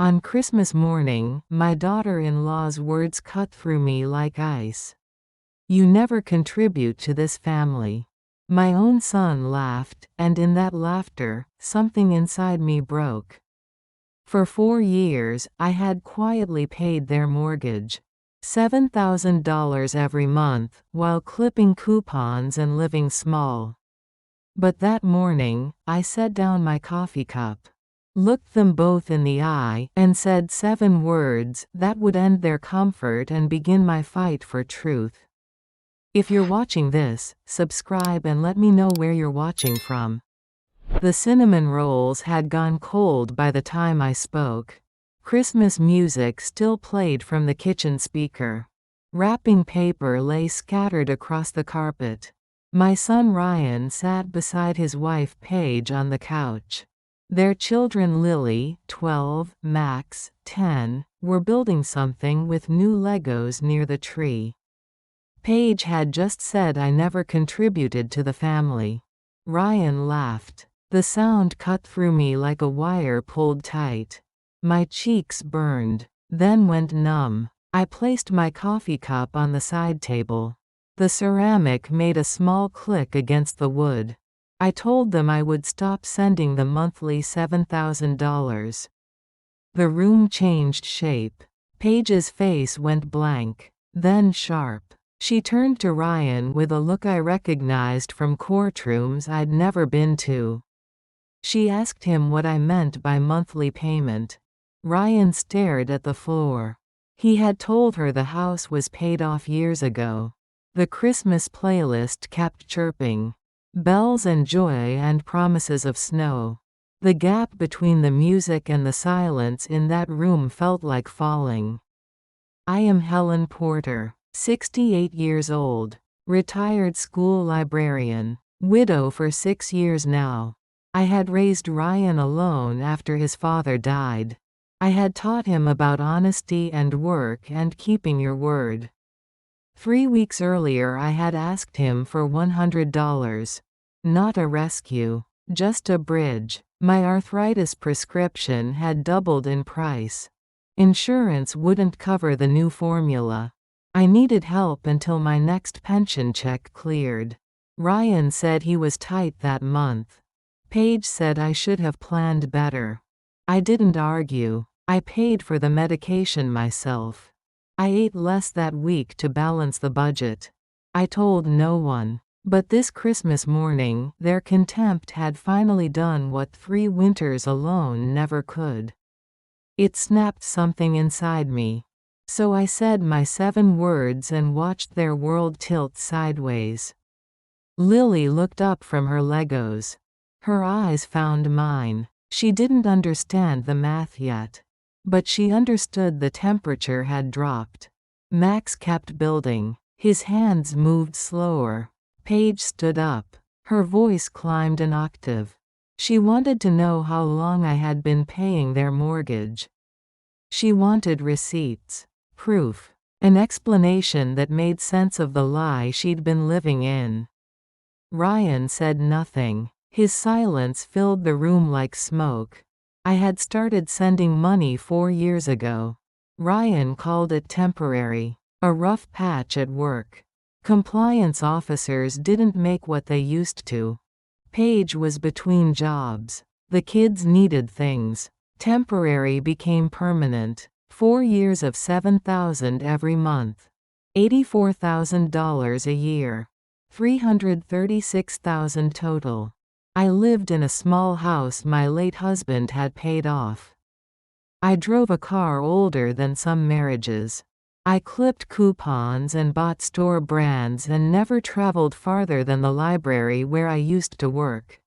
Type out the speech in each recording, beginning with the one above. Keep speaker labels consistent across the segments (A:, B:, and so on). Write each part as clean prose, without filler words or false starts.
A: On Christmas morning, my daughter-in-law's words cut through me like ice. "You never contribute to this family." My own son laughed, and in that laughter, something inside me broke. For 4 years, I had quietly paid their mortgage. $7,000 every month, while clipping coupons and living small. But that morning, I set down my coffee cup, looked them both in the eye, and said 7 words that would end their comfort and begin my fight for truth. If you're watching this, subscribe and let me know where you're watching from. The cinnamon rolls had gone cold by the time I spoke. Christmas music still played from the kitchen speaker. Wrapping paper lay scattered across the carpet. My son Ryan sat beside his wife Paige on the couch. Their children Lily, 12, Max, 10, were building something with new Legos near the tree. Paige had just said I never contributed to the family. Ryan laughed. The sound cut through me like a wire pulled tight. My cheeks burned, then went numb. I placed my coffee cup on the side table. The ceramic made a small click against the wood. I told them I would stop sending the monthly $7,000. The room changed shape. Paige's face went blank, then sharp. She turned to Ryan with a look I recognized from courtrooms I'd never been to. She asked him what I meant by monthly payment. Ryan stared at the floor. He had told her the house was paid off years ago. The Christmas playlist kept chirping. Bells and joy and promises of snow. The gap between the music and the silence in that room felt like falling. I am Helen Porter, 68 years old, retired school librarian, widow for 6 years now. I had raised Ryan alone after his father died. I had taught him about honesty and work and keeping your word. 3 weeks earlier I had asked him for $100. Not a rescue, just a bridge. My arthritis prescription had doubled in price. Insurance wouldn't cover the new formula. I needed help until my next pension check cleared. Ryan said he was tight that month. Paige said I should have planned better. I didn't argue. I paid for the medication myself. I ate less that week to balance the budget. I told no one. But this Christmas morning, their contempt had finally done what 3 winters alone never could. It snapped something inside me. So I said my 7 words and watched their world tilt sideways. Lily looked up from her Legos. Her eyes found mine. She didn't understand the math yet. But she understood the temperature had dropped. Max kept building. His hands moved slower. Paige stood up. Her voice climbed an octave. She wanted to know how long I had been paying their mortgage. She wanted receipts. Proof. An explanation that made sense of the lie she'd been living in. Ryan said nothing. His silence filled the room like smoke. I had started sending money 4 years ago. Ryan called it temporary. A rough patch at work. Compliance officers didn't make what they used to. Paige was between jobs. The kids needed things. Temporary became permanent. 4 years of $7,000 every month. $84,000 a year. $336,000 total. I lived in a small house my late husband had paid off. I drove a car older than some marriages. I clipped coupons and bought store brands and never traveled farther than the library where I used to work.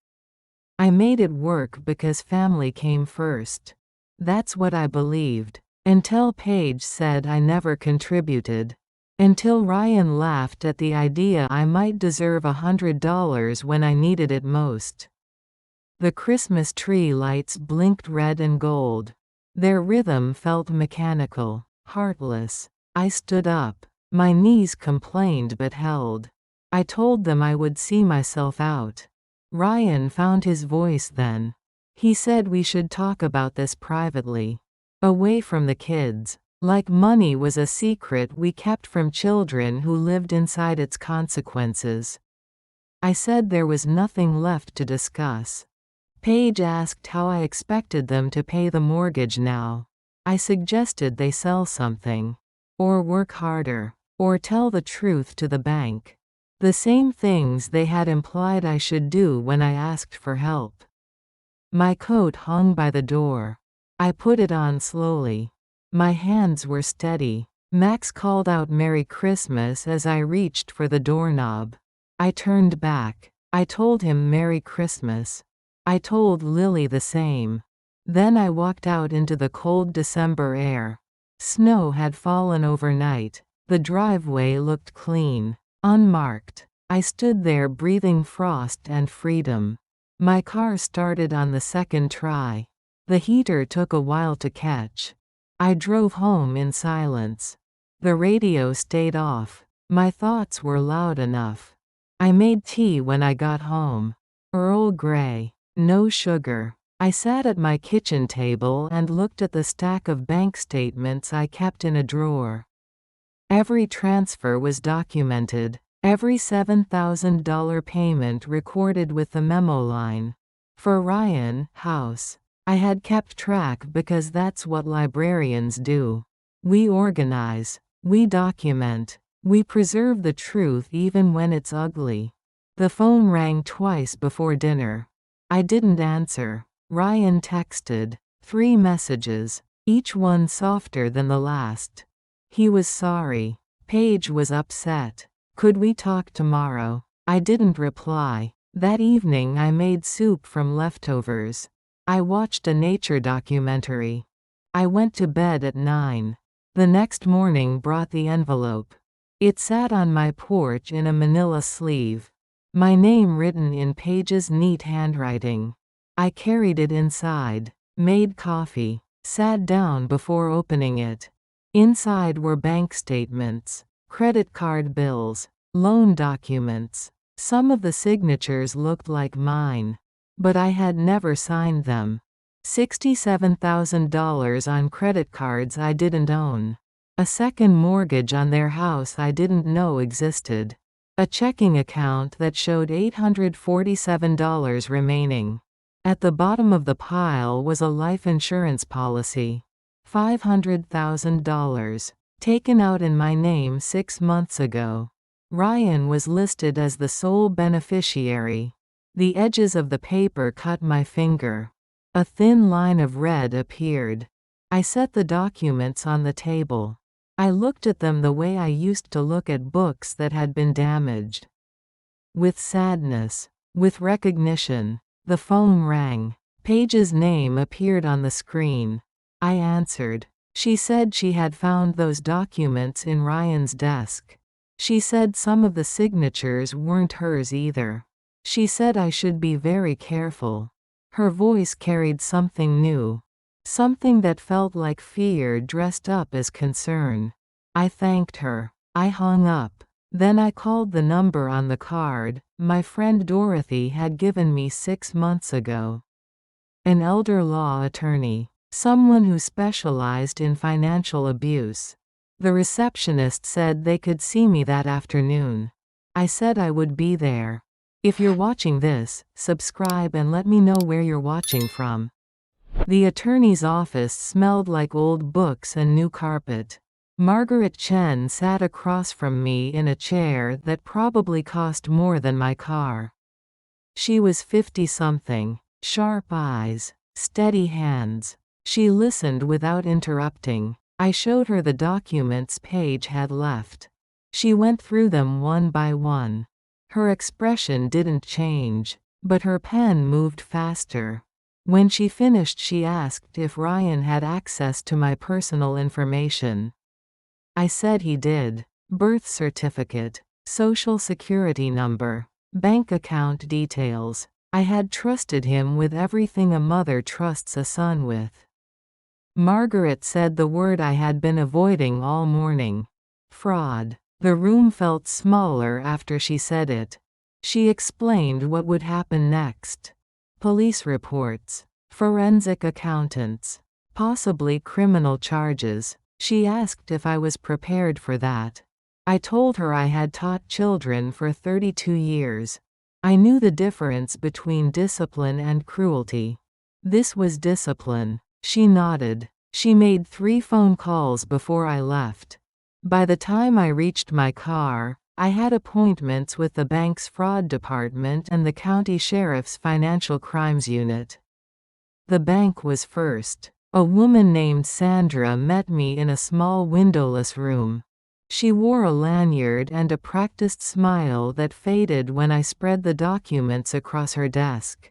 A: I made it work because family came first. That's what I believed. Until Paige said I never contributed. Until Ryan laughed at the idea I might deserve $100 when I needed it most. The Christmas tree lights blinked red and gold. Their rhythm felt mechanical, heartless. I stood up. My knees complained but held. I told them I would see myself out. Ryan found his voice then. He said we should talk about this privately. Away from the kids. Like money was a secret we kept from children who lived inside its consequences. I said there was nothing left to discuss. Paige asked how I expected them to pay the mortgage now. I suggested they sell something. Or work harder. Or tell the truth to the bank. The same things they had implied I should do when I asked for help. My coat hung by the door. I put it on slowly. My hands were steady. Max called out Merry Christmas as I reached for the doorknob. I turned back. I told him Merry Christmas. I told Lily the same. Then I walked out into the cold December air. Snow had fallen overnight. The driveway looked clean. Unmarked. I stood there breathing frost and freedom. My car started on the second try. The heater took a while to catch. I drove home in silence. The radio stayed off. My thoughts were loud enough. I made tea when I got home. Earl Grey. No sugar. I sat at my kitchen table and looked at the stack of bank statements I kept in a drawer. Every transfer was documented. Every $7,000 payment recorded with the memo line. For Ryan, house. I had kept track because that's what librarians do. We organize. We document. We preserve the truth even when it's ugly. The phone rang twice before dinner. I didn't answer. Ryan texted. 3 messages. Each one softer than the last. He was sorry. Paige was upset. Could we talk tomorrow? I didn't reply. That evening I made soup from leftovers. I watched a nature documentary. I went to bed at 9. The next morning brought the envelope. It sat on my porch in a manila sleeve. My name written in Paige's neat handwriting. I carried it inside. Made coffee. Sat down before opening it. Inside were bank statements. Credit card bills. Loan documents. Some of the signatures looked like mine. But I had never signed them. $67,000 on credit cards I didn't own. A second mortgage on their house I didn't know existed. A checking account that showed $847 remaining. At the bottom of the pile was a life insurance policy. $500,000. Taken out in my name 6 months ago. Ryan was listed as the sole beneficiary. The edges of the paper cut my finger. A thin line of red appeared. I set the documents on the table. I looked at them the way I used to look at books that had been damaged. With sadness. With recognition. The phone rang. Paige's name appeared on the screen. I answered. She said she had found those documents in Ryan's desk. She said some of the signatures weren't hers either. She said I should be very careful. Her voice carried something new. Something that felt like fear dressed up as concern. I thanked her. I hung up. Then I called the number on the card my friend Dorothy had given me 6 months ago. An elder law attorney. Someone who specialized in financial abuse. The receptionist said they could see me that afternoon. I said I would be there. If you're watching this, subscribe and let me know where you're watching from. The attorney's office smelled like old books and new carpet. Margaret Chen sat across from me in a chair that probably cost more than my car. She was 50-something. Sharp eyes. Steady hands. She listened without interrupting. I showed her the documents Paige had left. She went through them one by one. Her expression didn't change, but her pen moved faster. When she finished, she asked if Ryan had access to my personal information. I said he did. Birth certificate, social security number, bank account details. I had trusted him with everything a mother trusts a son with. Margaret said the word I had been avoiding all morning. Fraud. The room felt smaller after she said it. She explained what would happen next. Police reports. Forensic accountants. Possibly criminal charges. She asked if I was prepared for that. I told her I had taught children for 32 years. I knew the difference between discipline and cruelty. This was discipline. She nodded. She made 3 phone calls before I left. By the time I reached my car, I had appointments with the bank's fraud department and the county sheriff's financial crimes unit. The bank was first. A woman named Sandra met me in a small windowless room. She wore a lanyard and a practiced smile that faded when I spread the documents across her desk.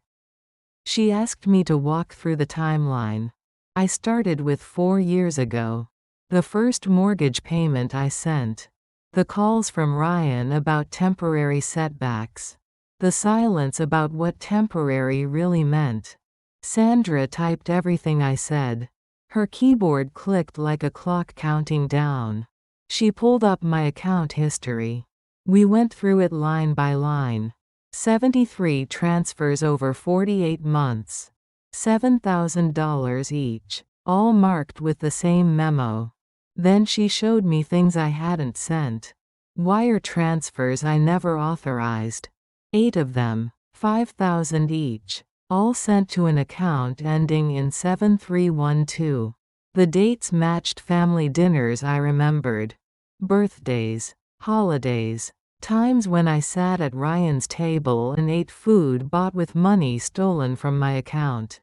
A: She asked me to walk through the timeline. I started with 4 years ago. The first mortgage payment I sent. The calls from Ryan about temporary setbacks. The silence about what temporary really meant. Sandra typed everything I said. Her keyboard clicked like a clock counting down. She pulled up my account history. We went through it line by line. 73 transfers over 48 months. $7,000 each, all marked with the same memo. Then she showed me things I hadn't sent. Wire transfers I never authorized. 8 of them, $5,000 each, all sent to an account ending in 7312. The dates matched family dinners I remembered. Birthdays, holidays, times when I sat at Ryan's table and ate food bought with money stolen from my account.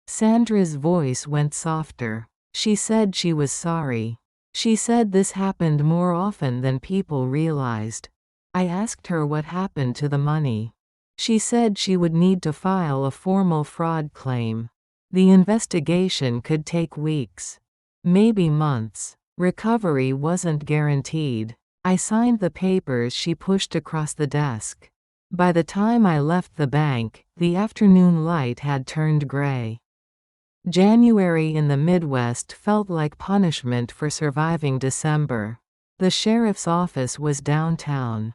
A: Sandra's voice went softer. She said she was sorry. She said this happened more often than people realized. I asked her what happened to the money. She said she would need to file a formal fraud claim. The investigation could take weeks, maybe months. Recovery wasn't guaranteed. I signed the papers she pushed across the desk. By the time I left the bank, the afternoon light had turned gray. January in the Midwest felt like punishment for surviving December. The sheriff's office was downtown.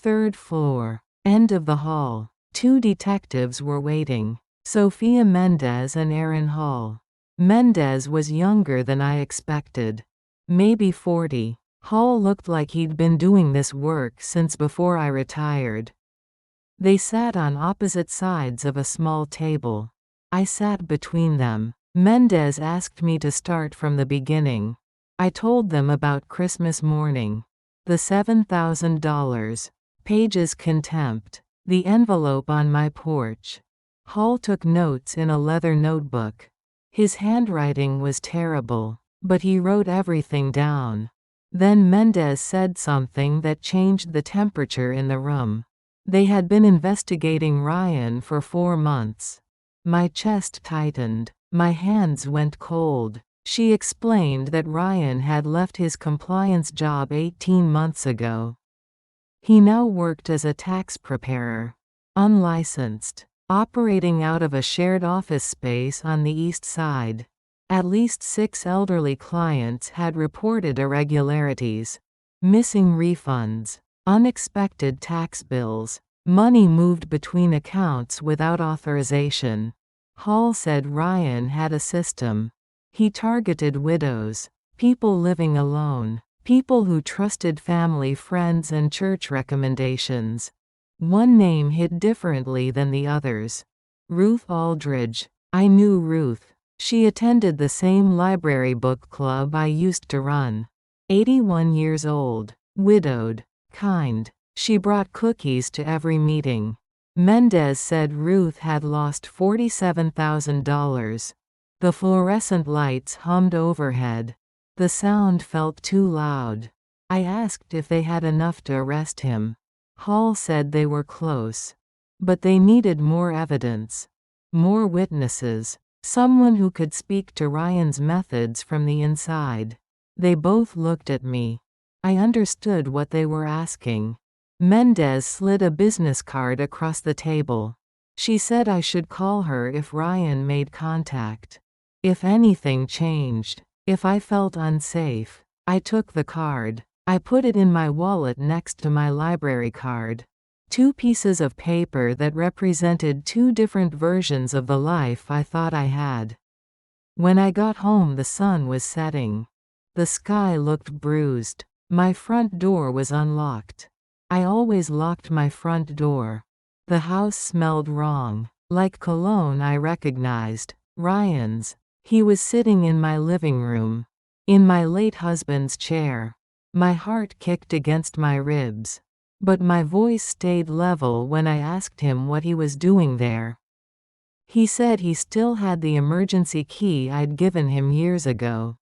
A: 3rd floor. End of the hall. 2 detectives were waiting. Sophia Mendez and Aaron Hall. Mendez was younger than I expected. Maybe 40. Hall looked like he'd been doing this work since before I retired. They sat on opposite sides of a small table. I sat between them. Mendez asked me to start from the beginning. I told them about Christmas morning. The $7,000. Page's contempt. The envelope on my porch. Hall took notes in a leather notebook. His handwriting was terrible, but he wrote everything down. Then Mendez said something that changed the temperature in the room. They had been investigating Ryan for 4 months. My chest tightened. My hands went cold. She explained that Ryan had left his compliance job 18 months ago. He now worked as a tax preparer. Unlicensed. Operating out of a shared office space on the east side. At least 6 elderly clients had reported irregularities. Missing refunds. Unexpected tax bills. Money moved between accounts without authorization. Hall said Ryan had a system. He targeted widows, people living alone, people who trusted family, friends, and church recommendations. One name hit differently than the others. Ruth Aldridge. I knew Ruth. She attended the same library book club I used to run. 81 years old, widowed, kind. She brought cookies to every meeting. Mendez said Ruth had lost $47,000. The fluorescent lights hummed overhead. The sound felt too loud. I asked if they had enough to arrest him. Hall said they were close. But they needed more evidence. More witnesses. Someone who could speak to Ryan's methods from the inside. They both looked at me. I understood what they were asking. Mendez slid a business card across the table. She said I should call her if Ryan made contact. If anything changed. If I felt unsafe. I took the card. I put it in my wallet next to my library card. 2 pieces of paper that represented 2 different versions of the life I thought I had. When I got home, the sun was setting. The sky looked bruised. My front door was unlocked. I always locked my front door. The house smelled wrong. Like cologne I recognized. Ryan's. He was sitting in my living room. In my late husband's chair. My heart kicked against my ribs. But my voice stayed level when I asked him what he was doing there. He said he still had the emergency key I'd given him years ago.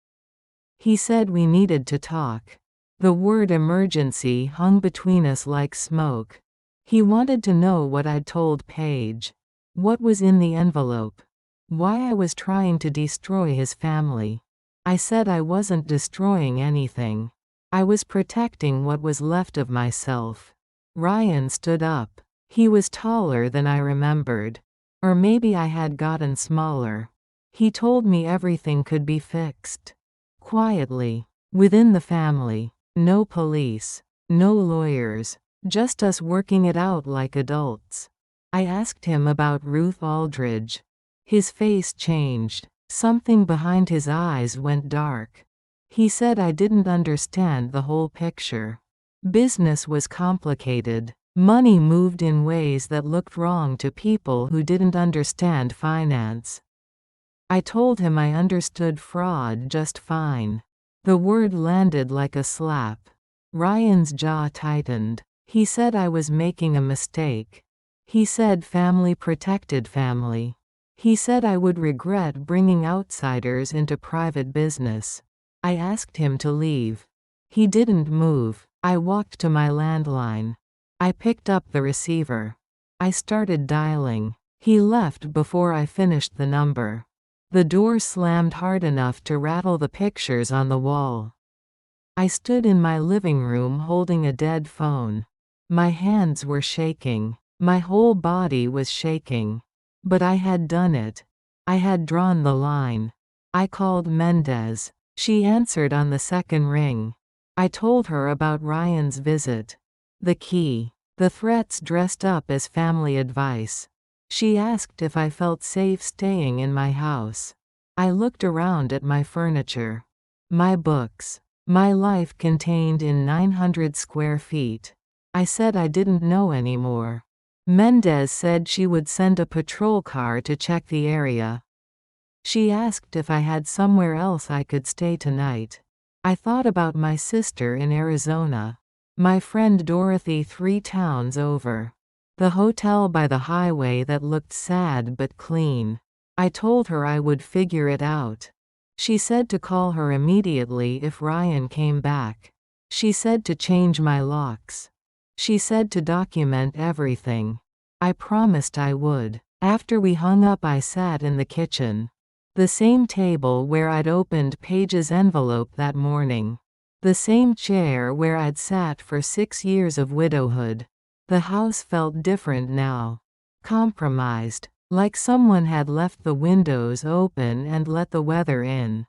A: He said we needed to talk. The word emergency hung between us like smoke. He wanted to know what I'd told Paige. What was in the envelope. Why I was trying to destroy his family. I said I wasn't destroying anything. I was protecting what was left of myself. Ryan stood up. He was taller than I remembered. Or maybe I had gotten smaller. He told me everything could be fixed. Quietly. Within the family. No police. No lawyers. Just us working it out like adults. I asked him about Ruth Aldridge. His face changed. Something behind his eyes went dark. He said I didn't understand the whole picture. Business was complicated. Money moved in ways that looked wrong to people who didn't understand finance. I told him I understood fraud just fine. The word landed like a slap. Ryan's jaw tightened. He said I was making a mistake. He said family protected family. He said I would regret bringing outsiders into private business. I asked him to leave. He didn't move. I walked to my landline. I picked up the receiver. I started dialing. He left before I finished the number. The door slammed hard enough to rattle the pictures on the wall. I stood in my living room holding a dead phone. My hands were shaking. My whole body was shaking. But I had done it. I had drawn the line. I called Mendez. She answered on the second ring. I told her about Ryan's visit. The key. The threats dressed up as family advice. She asked if I felt safe staying in my house. I looked around at my furniture. My books. My life contained in 900 square feet. I said I didn't know anymore. Mendez said she would send a patrol car to check the area. She asked if I had somewhere else I could stay tonight. I thought about my sister in Arizona. My friend Dorothy 3 towns over. The hotel by the highway that looked sad but clean. I told her I would figure it out. She said to call her immediately if Ryan came back. She said to change my locks. She said to document everything. I promised I would. After we hung up, I sat in the kitchen. The same table where I'd opened Paige's envelope that morning. The same chair where I'd sat for 6 years of widowhood. The house felt different now. Compromised. Like someone had left the windows open and let the weather in.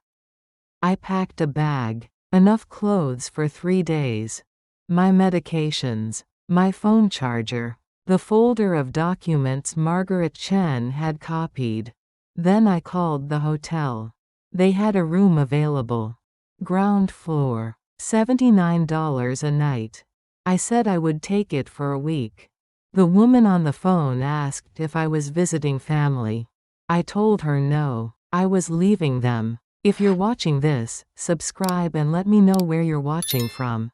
A: I packed a bag. Enough clothes for 3 days. My medications. My phone charger. The folder of documents Margaret Chen had copied. Then I called the hotel. They had a room available. Ground floor. $79 a night. I said I would take it for a week. The woman on the phone asked if I was visiting family. I told her no, I was leaving them. If you're watching this, subscribe and let me know where you're watching from.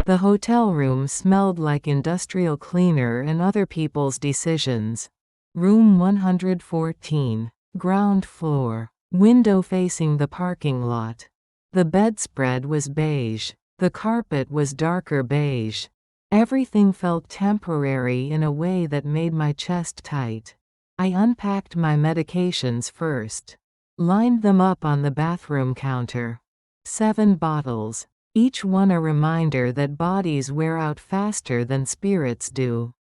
A: The hotel room smelled like industrial cleaner and other people's decisions. Room 114. Ground floor. Window facing the parking lot. The bedspread was beige. The carpet was darker beige. Everything felt temporary in a way that made my chest tight. I unpacked my medications first. Lined them up on the bathroom counter. 7 bottles. Each one a reminder that bodies wear out faster than spirits do.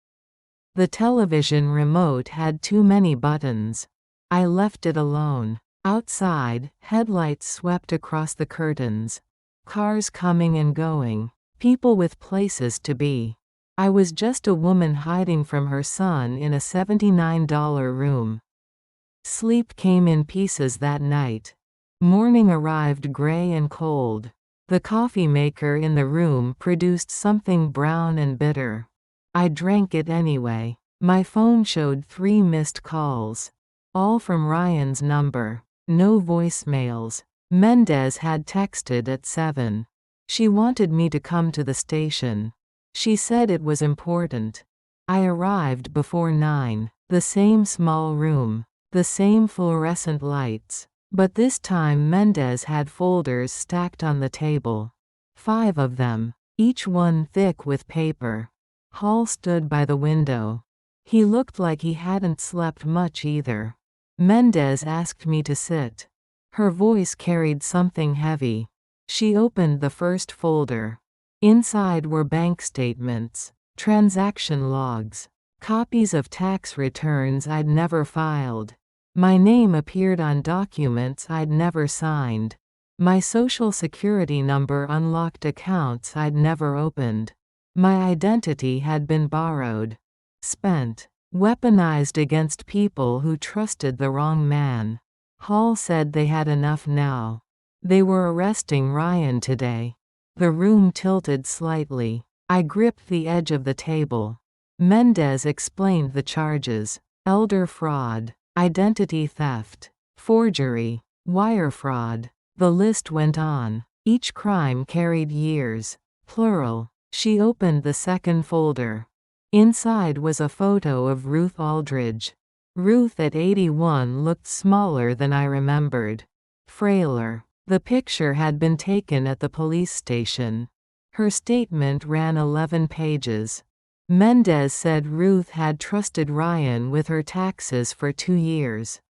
A: The television remote had too many buttons. I left it alone. Outside, headlights swept across the curtains. Cars coming and going. People with places to be. I was just a woman hiding from her son in a $79 room. Sleep came in pieces that night. Morning arrived gray and cold. The coffee maker in the room produced something brown and bitter. I drank it anyway. My phone showed 3 missed calls. All from Ryan's number. No voicemails. Mendez had texted at 7. She wanted me to come to the station. She said it was important. I arrived before 9. The same small room. The same fluorescent lights. But this time Mendez had folders stacked on the table. 5 of them. Each one thick with paper. Hall stood by the window. He looked like he hadn't slept much either. Mendez asked me to sit. Her voice carried something heavy. She opened the first folder. Inside were bank statements, transaction logs, copies of tax returns I'd never filed. My name appeared on documents I'd never signed. My social security number unlocked accounts I'd never opened. My identity had been borrowed, spent, weaponized against people who trusted the wrong man. Hall said they had enough now. They were arresting Ryan today. The room tilted slightly. I gripped the edge of the table. Mendez explained the charges: elder fraud, identity theft, forgery, wire fraud. The list went on. Each crime carried years. Plural. She opened the second folder. Inside was a photo of Ruth Aldridge. Ruth at 81 looked smaller than I remembered. Frailer. The picture had been taken at the police station. Her statement ran 11 pages. Mendez said Ruth had trusted Ryan with her taxes for 2 years.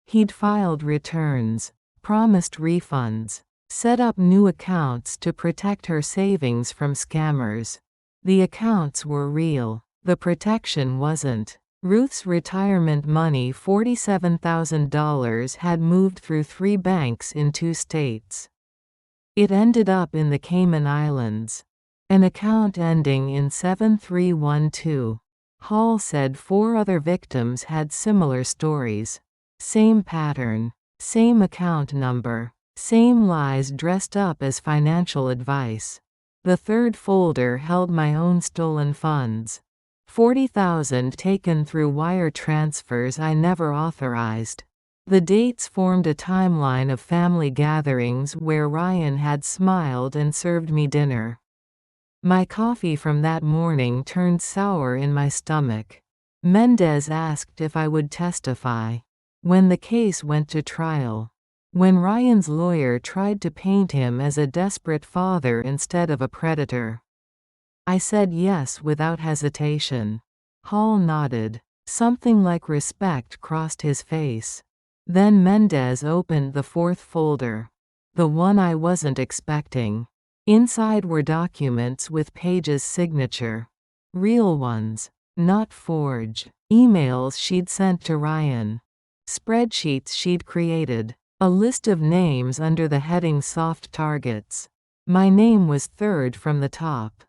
A: He'd filed returns, promised refunds, set up new accounts to protect her savings from scammers. The accounts were real. The protection wasn't. Ruth's retirement money, $47,000, had moved through 3 banks in 2 states. It ended up in the Cayman Islands. An account ending in 7312. Hall said 4 other victims had similar stories. Same pattern. Same account number. Same lies dressed up as financial advice. The third folder held my own stolen funds. $40,000 taken through wire transfers I never authorized. The dates formed a timeline of family gatherings where Ryan had smiled and served me dinner. My coffee from that morning turned sour in my stomach. Mendez asked if I would testify. When the case went to trial. When Ryan's lawyer tried to paint him as a desperate father instead of a predator. I said yes without hesitation. Hall nodded. Something like respect crossed his face. Then Mendez opened the 4th folder. The one I wasn't expecting. Inside were documents with Paige's signature. Real ones. Not forged. Emails she'd sent to Ryan. Spreadsheets she'd created. A list of names under the heading soft targets. My name was 3rd from the top.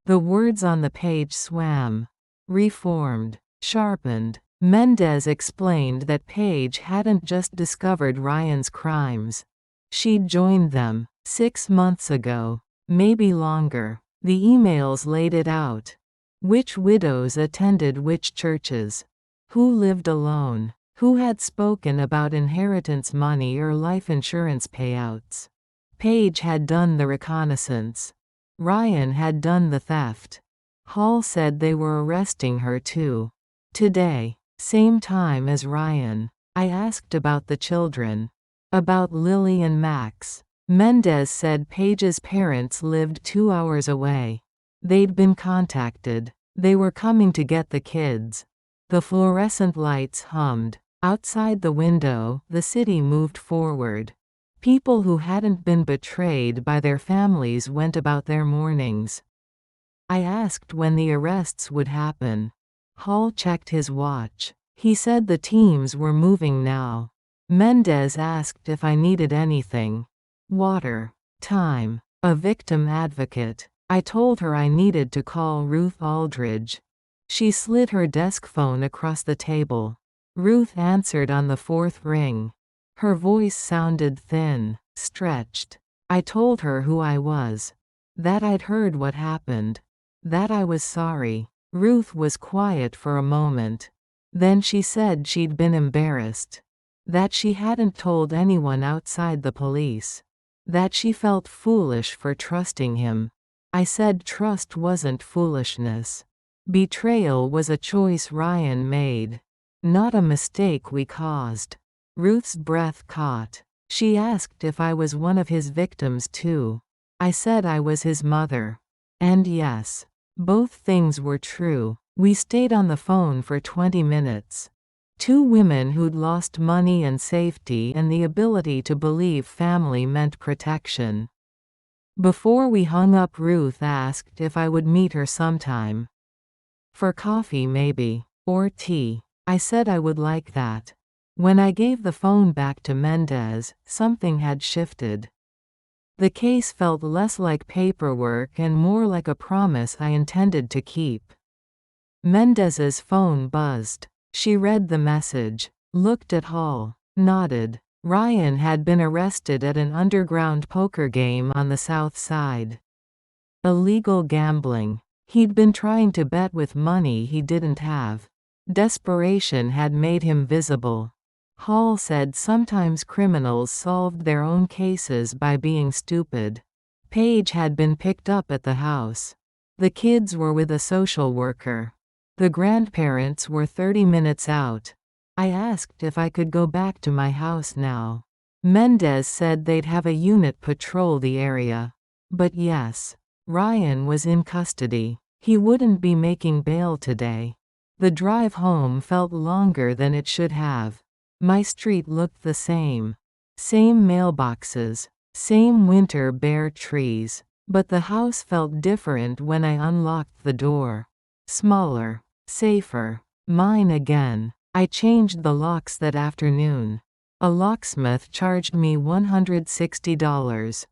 A: The words on the page swam. Reformed. Sharpened. Mendez explained that Paige hadn't just discovered Ryan's crimes. She'd joined them 6 months ago. Maybe longer. The emails laid it out. Which widows attended which churches. Who lived alone. Who had spoken about inheritance money or life insurance payouts. Paige had done the reconnaissance. Ryan had done the theft. Hall said they were arresting her too. Today. Same time as Ryan. I asked about the children. About Lily and Max. Mendez said Paige's parents lived 2 hours away. They'd been contacted. They were coming to get the kids. The fluorescent lights hummed. Outside the window, the city moved forward. People who hadn't been betrayed by their families went about their mornings. I asked when the arrests would happen. Hall checked his watch. He said the teams were moving now. Mendez asked if I needed anything. Water. Time. A victim advocate. I told her I needed to call Ruth Aldridge. She slid her desk phone across the table. Ruth answered on the 4th ring. Her voice sounded thin, stretched. I told her who I was. That I'd heard what happened. That I was sorry. Ruth was quiet for a moment. Then she said she'd been embarrassed. That she hadn't told anyone outside the police. That she felt foolish for trusting him. I said trust wasn't foolishness. Betrayal was a choice Ryan made. Not a mistake we caused. Ruth's breath caught. She asked if I was one of his victims too. I said I was his mother. And yes. Both things were true. We stayed on the phone for 20 minutes. Two women who'd lost money and safety and the ability to believe family meant protection. Before we hung up, Ruth asked if I would meet her sometime. For coffee maybe. Or tea. I said I would like that. When I gave the phone back to Mendez, something had shifted. The case felt less like paperwork and more like a promise I intended to keep. Mendez's phone buzzed. She read the message, looked at Hall, nodded. Ryan had been arrested at an underground poker game on the South Side. Illegal gambling. He'd been trying to bet with money he didn't have. Desperation had made him visible. Hall said sometimes criminals solved their own cases by being stupid. Paige had been picked up at the house. The kids were with a social worker. The grandparents were 30 minutes out. I asked if I could go back to my house now. Mendez said they'd have a unit patrol the area. But yes, Ryan was in custody. He wouldn't be making bail today. The drive home felt longer than it should have. My street looked the same. Same mailboxes. Same winter bare trees. But the house felt different when I unlocked the door. Smaller. Safer. Mine again. I changed the locks that afternoon. A locksmith charged me $160.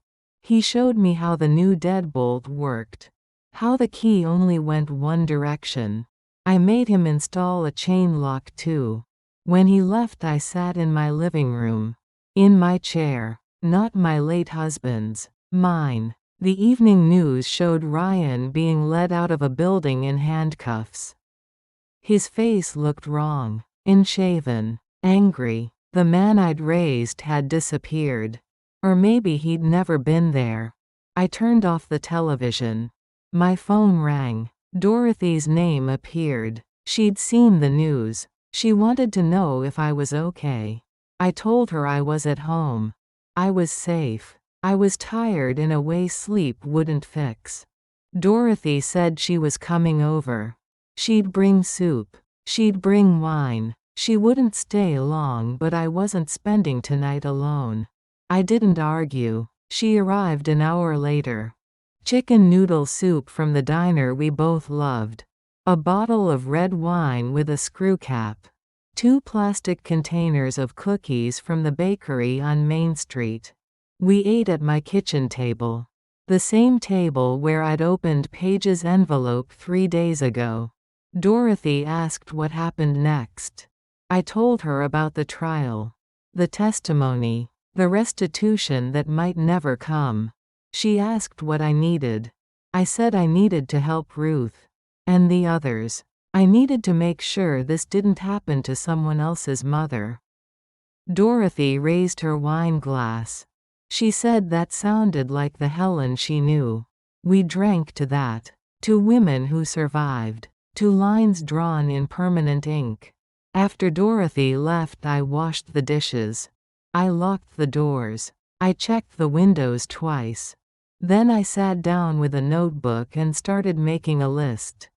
A: He showed me how the new deadbolt worked. How the key only went one direction. I made him install a chain lock too. When he left, I sat in my living room. In my chair. Not my late husband's. Mine. The evening news showed Ryan being led out of a building in handcuffs. His face looked wrong. Unshaven. Angry. The man I'd raised had disappeared. Or maybe he'd never been there. I turned off the television. My phone rang. Dorothy's name appeared. She'd seen the news. She wanted to know if I was okay. I told her I was at home. I was safe. I was tired in a way sleep wouldn't fix. Dorothy said she was coming over. She'd bring soup. She'd bring wine. She wouldn't stay long, but I wasn't spending tonight alone. I didn't argue. She arrived an hour later. Chicken noodle soup from the diner we both loved. A bottle of red wine with a screw cap. 2 plastic containers of cookies from the bakery on Main Street. We ate at my kitchen table. The same table where I'd opened Paige's envelope 3 days ago. Dorothy asked what happened next. I told her about the trial. The testimony. The restitution that might never come. She asked what I needed. I said I needed to help Ruth. And the others. I needed to make sure this didn't happen to someone else's mother. Dorothy raised her wine glass. She said that sounded like the Helen she knew. We drank to that. To women who survived. To lines drawn in permanent ink. After Dorothy left, I washed the dishes. I locked the doors. I checked the windows twice. Then I sat down with a notebook and started making a list.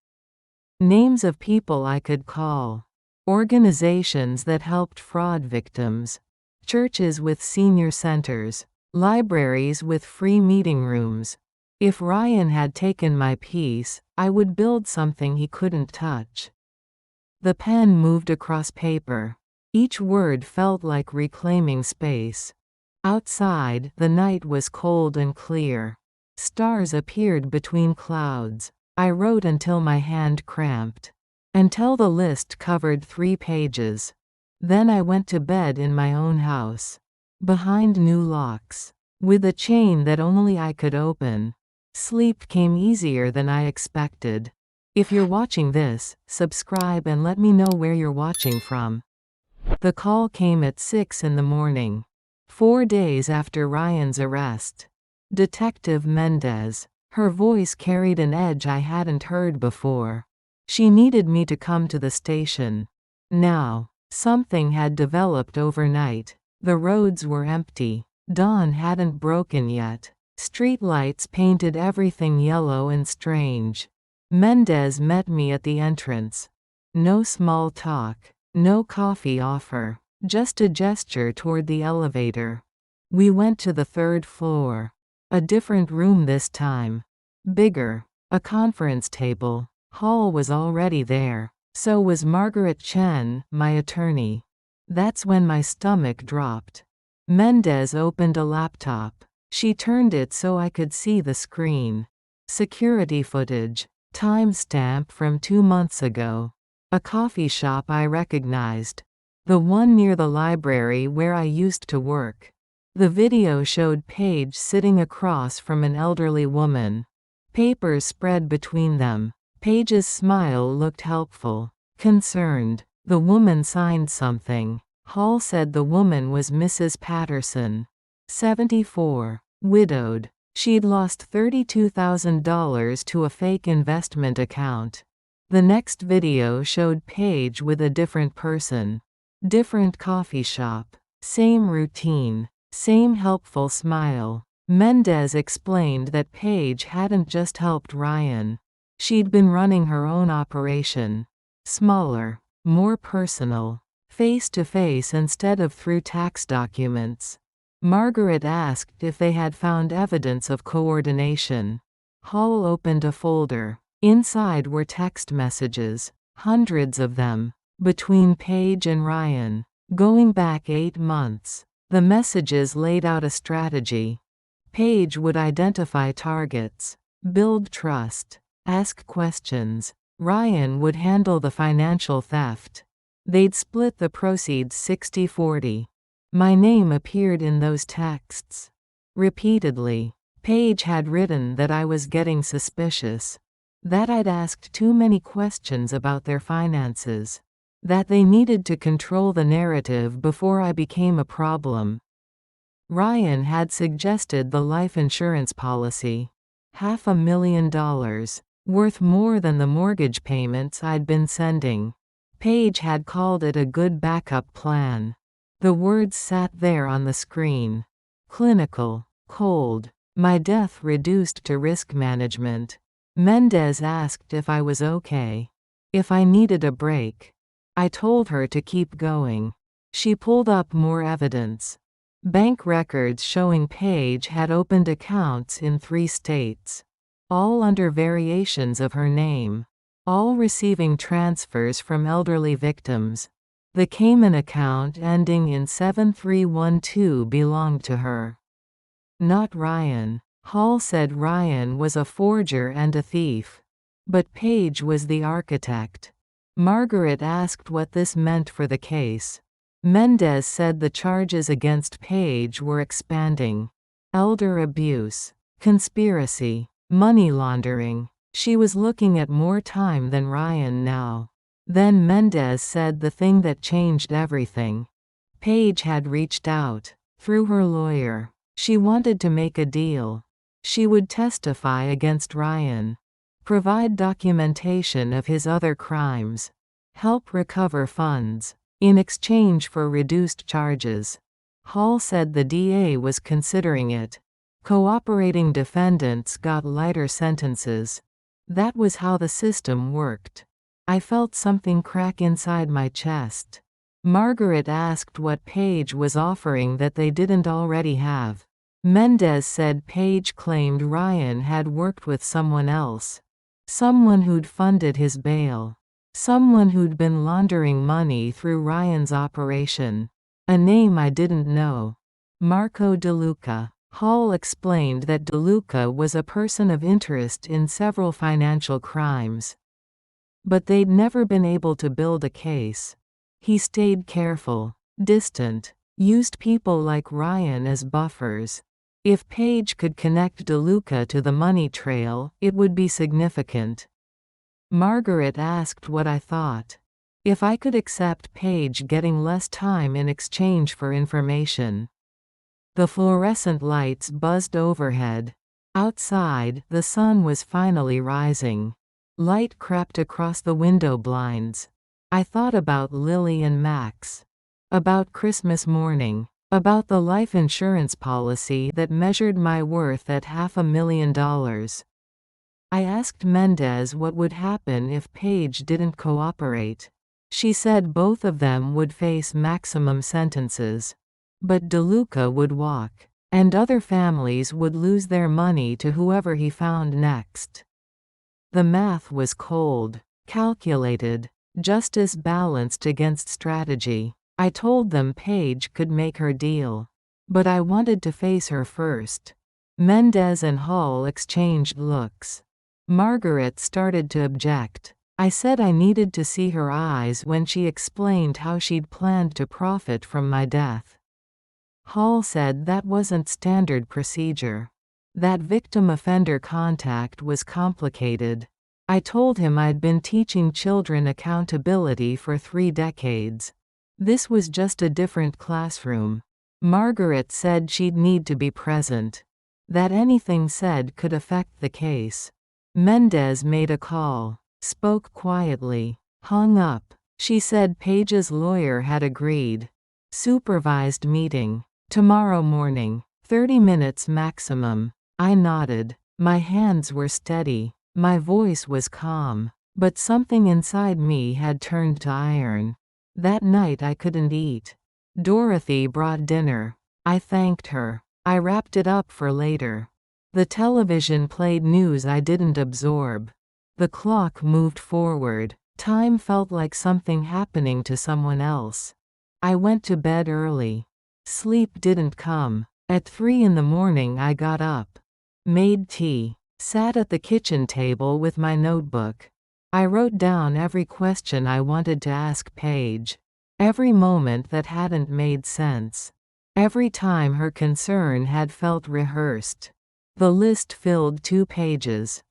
A: Names of people I could call. Organizations that helped fraud victims. Churches with senior centers. Libraries with free meeting rooms. If Ryan had taken my piece, I would build something he couldn't touch. The pen moved across paper. Each word felt like reclaiming space. Outside, the night was cold and clear. Stars appeared between clouds. I wrote until my hand cramped. Until the list covered 3 pages. Then I went to bed in my own house. Behind new locks. With a chain that only I could open. Sleep came easier than I expected. If you're watching this, subscribe and let me know where you're watching from. The call came at 6 in the morning. 4 days after Ryan's arrest. Detective Mendez. Her voice carried an edge I hadn't heard before. She needed me to come to the station. Now, something had developed overnight. The roads were empty. Dawn hadn't broken yet. Streetlights painted everything yellow and strange. Mendez met me at the entrance. No small talk. No coffee offer. Just a gesture toward the elevator. We went to the 3rd floor. A different room this time. Bigger. A conference table. Hall was already there. So was Margaret Chen, my attorney. That's when my stomach dropped. Mendez opened a laptop. She turned it so I could see the screen. Security footage. Timestamp from 2 months ago. A coffee shop I recognized. The one near the library where I used to work. The video showed Paige sitting across from an elderly woman. Papers spread between them. Paige's smile looked helpful. Concerned. The woman signed something. Hall said the woman was Mrs. Patterson. 74. Widowed. She'd lost $32,000 to a fake investment account. The next video showed Paige with a different person. Different coffee shop. Same routine. Same helpful smile. Mendez explained that Paige hadn't just helped Ryan. She'd been running her own operation. Smaller. More personal. Face to face instead of through tax documents. Margaret asked if they had found evidence of coordination. Hall opened a folder. Inside were text messages. Hundreds of them. Between Paige and Ryan. Going back 8 months. The messages laid out a strategy. Paige would identify targets. Build trust. Ask questions. Ryan would handle the financial theft. They'd split the proceeds 60-40. My name appeared in those texts. Repeatedly. Paige had written that I was getting suspicious. That I'd asked too many questions about their finances. That they needed to control the narrative before I became a problem. Ryan had suggested the life insurance policy. $500,000. Worth more than the mortgage payments I'd been sending. Paige had called it a good backup plan. The words sat there on the screen. Clinical. Cold. My death reduced to risk management. Mendez asked if I was okay. If I needed a break. I told her to keep going. She pulled up more evidence. Bank records showing Paige had opened accounts in 3 states. All under variations of her name. All receiving transfers from elderly victims. The Cayman account ending in 7312 belonged to her. Not Ryan. Hall said Ryan was a forger and a thief. But Paige was the architect. Margaret asked what this meant for the case. Mendez said the charges against Paige were expanding. Elder abuse. Conspiracy. Money laundering. She was looking at more time than Ryan now. Then Mendez said the thing that changed everything. Paige had reached out. Through her lawyer. She wanted to make a deal. She would testify against Ryan. Provide documentation of his other crimes. Help recover funds. In exchange for reduced charges. Hall said the DA was considering it. Cooperating defendants got lighter sentences. That was how the system worked. I felt something crack inside my chest. Margaret asked what Paige was offering that they didn't already have. Mendez said Paige claimed Ryan had worked with someone else. Someone who'd funded his bail. Someone who'd been laundering money through Ryan's operation. A name I didn't know. Marco DeLuca. Hall explained that DeLuca was a person of interest in several financial crimes. But they'd never been able to build a case. He stayed careful, distant, used people like Ryan as buffers. If Paige could connect DeLuca to the money trail, it would be significant. Margaret asked what I thought. If I could accept Paige getting less time in exchange for information. The fluorescent lights buzzed overhead. Outside, the sun was finally rising. Light crept across the window blinds. I thought about Lily and Max. About Christmas morning. About the life insurance policy that measured my worth at $500,000. I asked Mendez what would happen if Paige didn't cooperate. She said both of them would face maximum sentences. But DeLuca would walk, and other families would lose their money to whoever he found next. The math was cold, calculated, justice balanced against strategy. I told them Paige could make her deal. But I wanted to face her first. Mendez and Hall exchanged looks. Margaret started to object. I said I needed to see her eyes when she explained how she'd planned to profit from my death. Hall said that wasn't standard procedure. That victim-offender contact was complicated. I told him I'd been teaching children accountability for 3 decades. This was just a different classroom. Margaret said she'd need to be present. That anything said could affect the case. Mendez made a call, spoke quietly, hung up. She said Paige's lawyer had agreed. Supervised meeting. Tomorrow morning. 30 minutes maximum. I nodded. My hands were steady. My voice was calm. But something inside me had turned to iron. That night I couldn't eat. Dorothy brought dinner. I thanked her. I wrapped it up for later. The television played news I didn't absorb. The clock moved forward. Time felt like something happening to someone else. I went to bed early. Sleep didn't come. At 3 in the morning I got up. Made tea. Sat at the kitchen table with my notebook. I wrote down every question I wanted to ask Paige. Every moment that hadn't made sense. Every time her concern had felt rehearsed. The list filled 2 pages.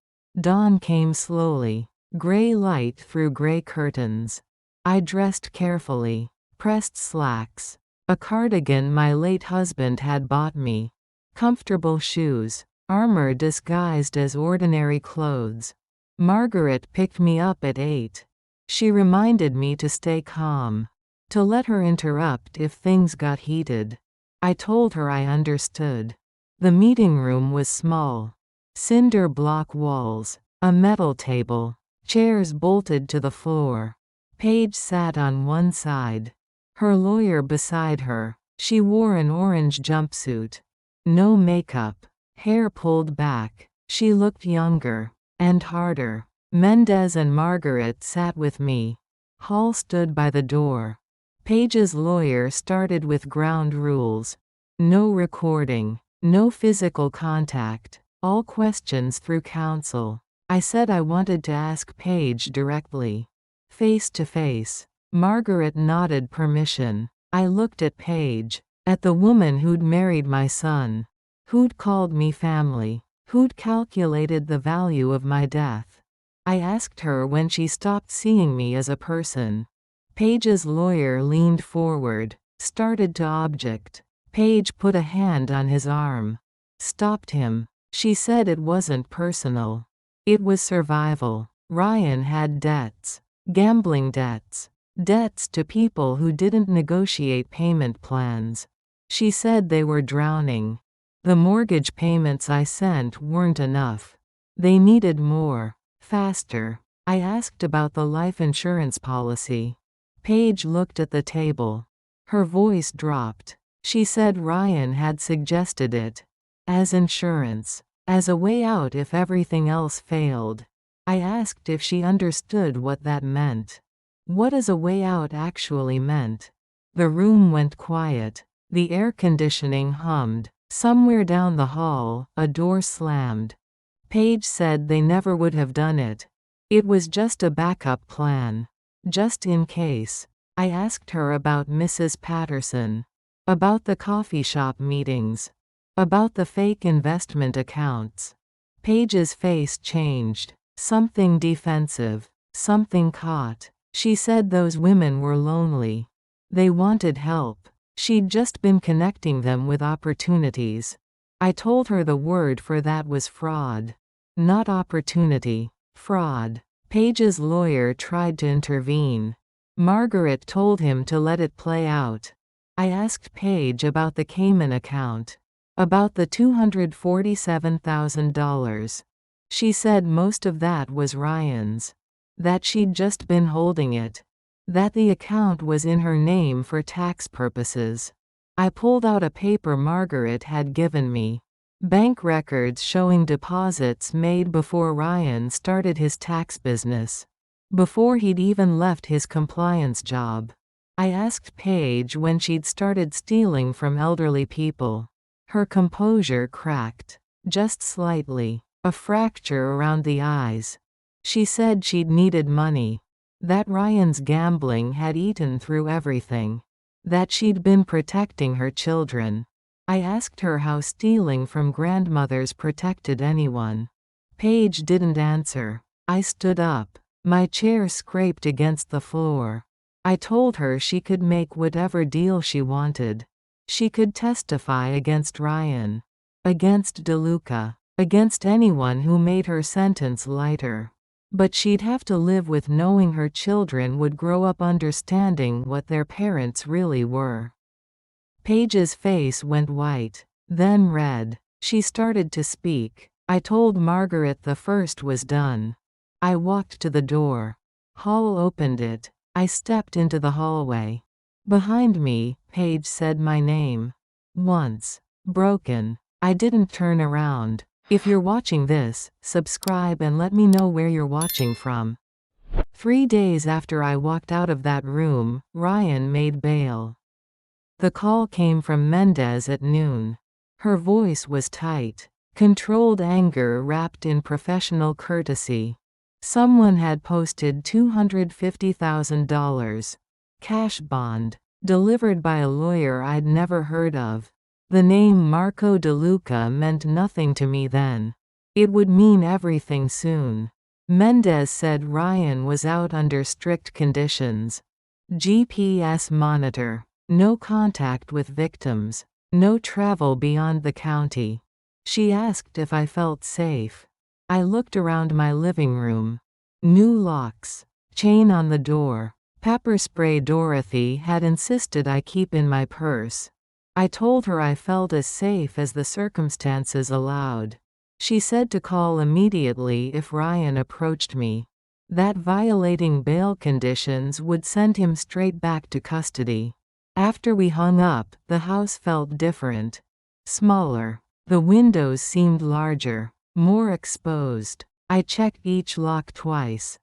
A: Dawn came slowly. Gray light through gray curtains. I dressed carefully. Pressed slacks. A cardigan my late husband had bought me. Comfortable shoes. Armor disguised as ordinary clothes. Margaret picked me up at 8. She reminded me to stay calm. To let her interrupt if things got heated. I told her I understood. The meeting room was small. Cinder block walls. A metal table. Chairs bolted to the floor. Paige sat on one side. Her lawyer beside her. She wore an orange jumpsuit. No makeup. Hair pulled back. She looked younger. And harder. Mendez and Margaret sat with me. Hall stood by the door. Paige's lawyer started with ground rules. No recording. No physical contact. All questions through counsel. I said I wanted to ask Paige directly. Face to face. Margaret nodded permission. I looked at Paige. At the woman who'd married my son. Who'd called me family. Who'd calculated the value of my death. I asked her when she stopped seeing me as a person. Paige's lawyer leaned forward. Started to object. Paige put a hand on his arm. Stopped him. She said it wasn't personal. It was survival. Ryan had debts. Gambling debts. Debts to people who didn't negotiate payment plans. She said they were drowning. The mortgage payments I sent weren't enough. They needed more. Faster. I asked about the life insurance policy. Paige looked at the table. Her voice dropped. She said Ryan had suggested it. As insurance. As a way out if everything else failed. I asked if she understood what that meant. What as a way out actually meant. The room went quiet. The air conditioning hummed. Somewhere down the hall, a door slammed. Paige said they never would have done it. It was just a backup plan. Just in case. I asked her about Mrs. Patterson, about the coffee shop meetings, about the fake investment accounts. Paige's face changed. Something defensive. Something caught. She said those women were lonely. They wanted help. She'd just been connecting them with opportunities. I told her the word for that was fraud. Not opportunity. Fraud. Paige's lawyer tried to intervene. Margaret told him to let it play out. I asked Paige about the Cayman account. About the $247,000. She said most of that was Ryan's. That she'd just been holding it. That the account was in her name for tax purposes. I pulled out a paper Margaret had given me. Bank records showing deposits made before Ryan started his tax business. Before he'd even left his compliance job. I asked Paige when she'd started stealing from elderly people. Her composure cracked. Just slightly. A fracture around the eyes. She said she'd needed money. That Ryan's gambling had eaten through everything. That she'd been protecting her children. I asked her how stealing from grandmothers protected anyone. Paige didn't answer. I stood up. My chair scraped against the floor. I told her she could make whatever deal she wanted. She could testify against Ryan. Against DeLuca. Against anyone who made her sentence lighter. But she'd have to live with knowing her children would grow up understanding what their parents really were. Paige's face went white, then red. She started to speak. I told Margaret the first was done. I walked to the door. Hall opened it. I stepped into the hallway. Behind me, Paige said my name. Once. Broken. I didn't turn around. If you're watching this, subscribe and let me know where you're watching from. 3 days after I walked out of that room, Ryan made bail. The call came from Mendez at noon. Her voice was tight. Controlled anger wrapped in professional courtesy. Someone had posted $250,000. Cash bond. Delivered by a lawyer I'd never heard of. The name Marco DeLuca meant nothing to me then. It would mean everything soon. Mendez said Ryan was out under strict conditions. GPS monitor. No contact with victims. No travel beyond the county. She asked if I felt safe. I looked around my living room. New locks. Chain on the door. Pepper spray Dorothy had insisted I keep in my purse. I told her I felt as safe as the circumstances allowed. She said to call immediately if Ryan approached me. That violating bail conditions would send him straight back to custody. After we hung up, the house felt different. Smaller. The windows seemed larger. More exposed. I checked each lock twice.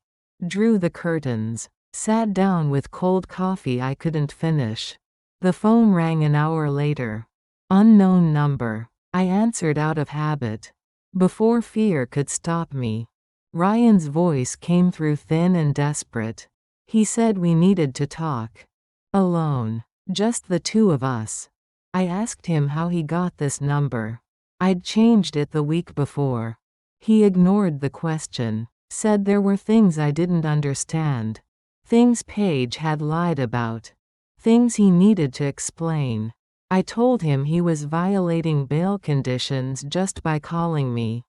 A: Drew the curtains. Sat down with cold coffee I couldn't finish. The phone rang an hour later. Unknown number. I answered out of habit. Before fear could stop me. Ryan's voice came through thin and desperate. He said we needed to talk. Alone. Just the two of us. I asked him how he got this number. I'd changed it the week before. He ignored the question. Said there were things I didn't understand. Things Paige had lied about. Things he needed to explain. I told him he was violating bail conditions just by calling me.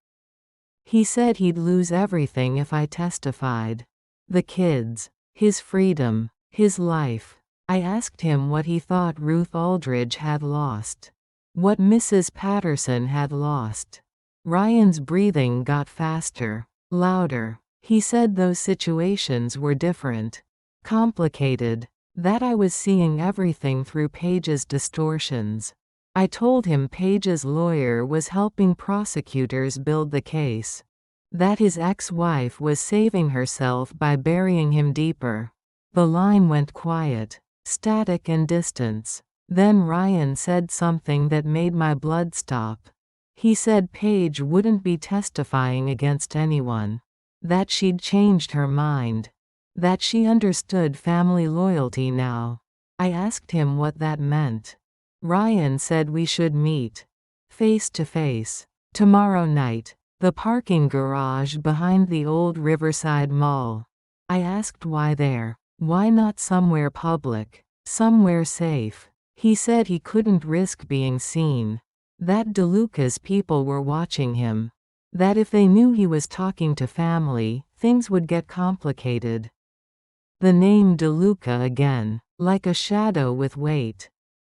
A: He said he'd lose everything if I testified. The kids. His freedom. His life. I asked him what he thought Ruth Aldridge had lost. What Mrs. Patterson had lost. Ryan's breathing got faster. Louder. He said those situations were different. Complicated. That I was seeing everything through Paige's distortions. I told him Paige's lawyer was helping prosecutors build the case. That his ex-wife was saving herself by burying him deeper. The line went quiet. Static and distance. Then Ryan said something that made my blood stop. He said Paige wouldn't be testifying against anyone. That she'd changed her mind. That she understood family loyalty now. I asked him what that meant. Ryan said we should meet. Face to face. Tomorrow night. The parking garage behind the old Riverside Mall. I asked why there. Why not somewhere public? Somewhere safe. He said he couldn't risk being seen. That DeLuca's people were watching him. That if they knew he was talking to family, things would get complicated. The name DeLuca again. Like a shadow with weight.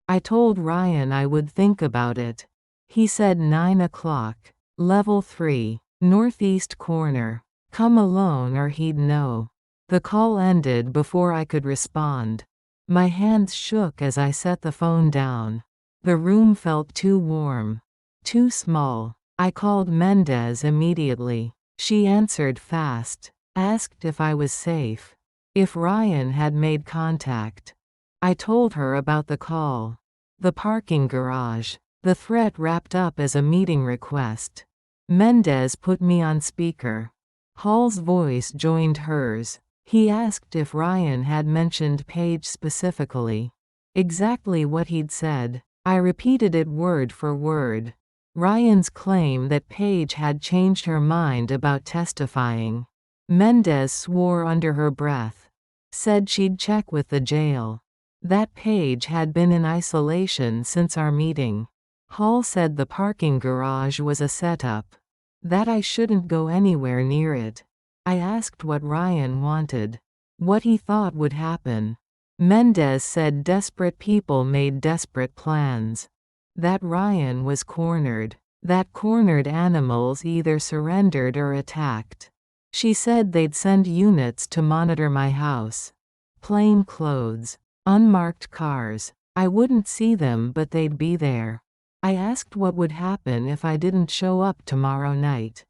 A: I told Ryan I would think about it. He said 9 o'clock. Level 3. Northeast corner. Come alone or he'd know. The call ended before I could respond. My hands shook as I set the phone down. The room felt too warm. Too small. I called Mendez immediately. She answered fast. Asked if I was safe. If Ryan had made contact. I told her about the call. The parking garage. The threat wrapped up as a meeting request. Mendez put me on speaker. Hall's voice joined hers. He asked if Ryan had mentioned Paige specifically. Exactly what he'd said. I repeated it word for word. Ryan's claim that Paige had changed her mind about testifying. Mendez swore under her breath. Said she'd check with the jail. That Paige had been in isolation since our meeting. Hall said the parking garage was a setup. That I shouldn't go anywhere near it. I asked what Ryan wanted. What he thought would happen. Mendez said desperate people made desperate plans. That Ryan was cornered. That cornered animals either surrendered or attacked. She said they'd send units to monitor my house. Plain clothes. Unmarked cars. I wouldn't see them but they'd be there. I asked what would happen if I didn't show up tomorrow night.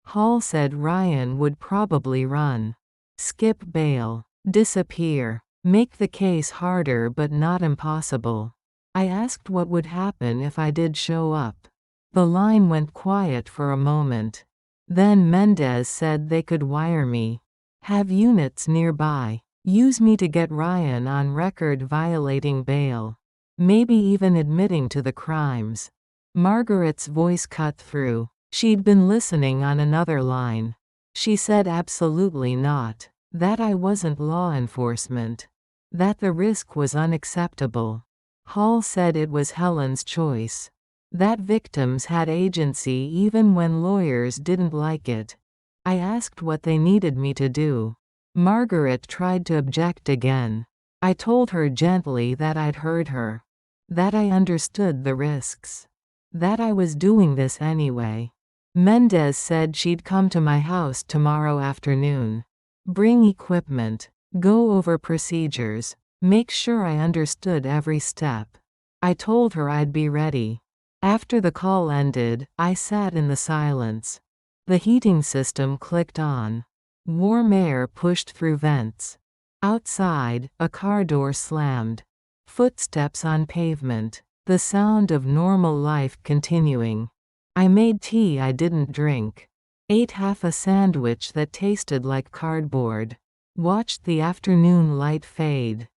A: Hall said Ryan would probably run. Skip bail. Disappear. Make the case harder but not impossible. I asked what would happen if I did show up. The line went quiet for a moment. Then Mendez said they could wire me. Have units nearby. Use me to get Ryan on record violating bail. Maybe even admitting to the crimes. Margaret's voice cut through. She'd been listening on another line. She said absolutely not. That I wasn't law enforcement. That the risk was unacceptable. Hall said it was Helen's choice. That victims had agency even when lawyers didn't like it. I asked what they needed me to do. Margaret tried to object again. I told her gently that I'd heard her. That I understood the risks. That I was doing this anyway. Mendez said she'd come to my house tomorrow afternoon. Bring equipment. Go over procedures. Make sure I understood every step. I told her I'd be ready. After the call ended, I sat in the silence. The heating system clicked on. Warm air pushed through vents. Outside, a car door slammed. Footsteps on pavement. The sound of normal life continuing. I made tea I didn't drink. Ate half a sandwich that tasted like cardboard. Watched the afternoon light fade.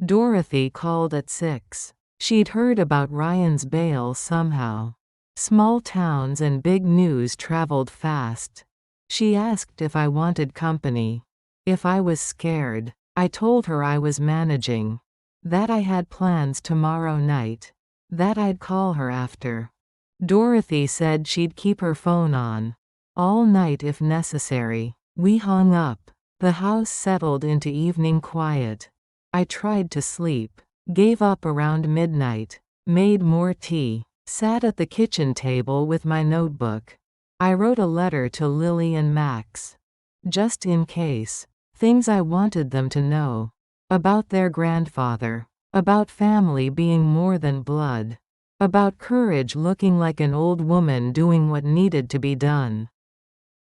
A: Dorothy called at 6. She'd heard about Ryan's bail somehow. Small towns and big news traveled fast. She asked if I wanted company. If I was scared. I told her I was managing. That I had plans tomorrow night. That I'd call her after. Dorothy said she'd keep her phone on. All night if necessary. We hung up. The house settled into evening quiet. I tried to sleep. Gave up around midnight. Made more tea. Sat at the kitchen table with my notebook. I wrote a letter to Lily and Max. Just in case. Things I wanted them to know. About their grandfather. About family being more than blood. About courage looking like an old woman doing what needed to be done.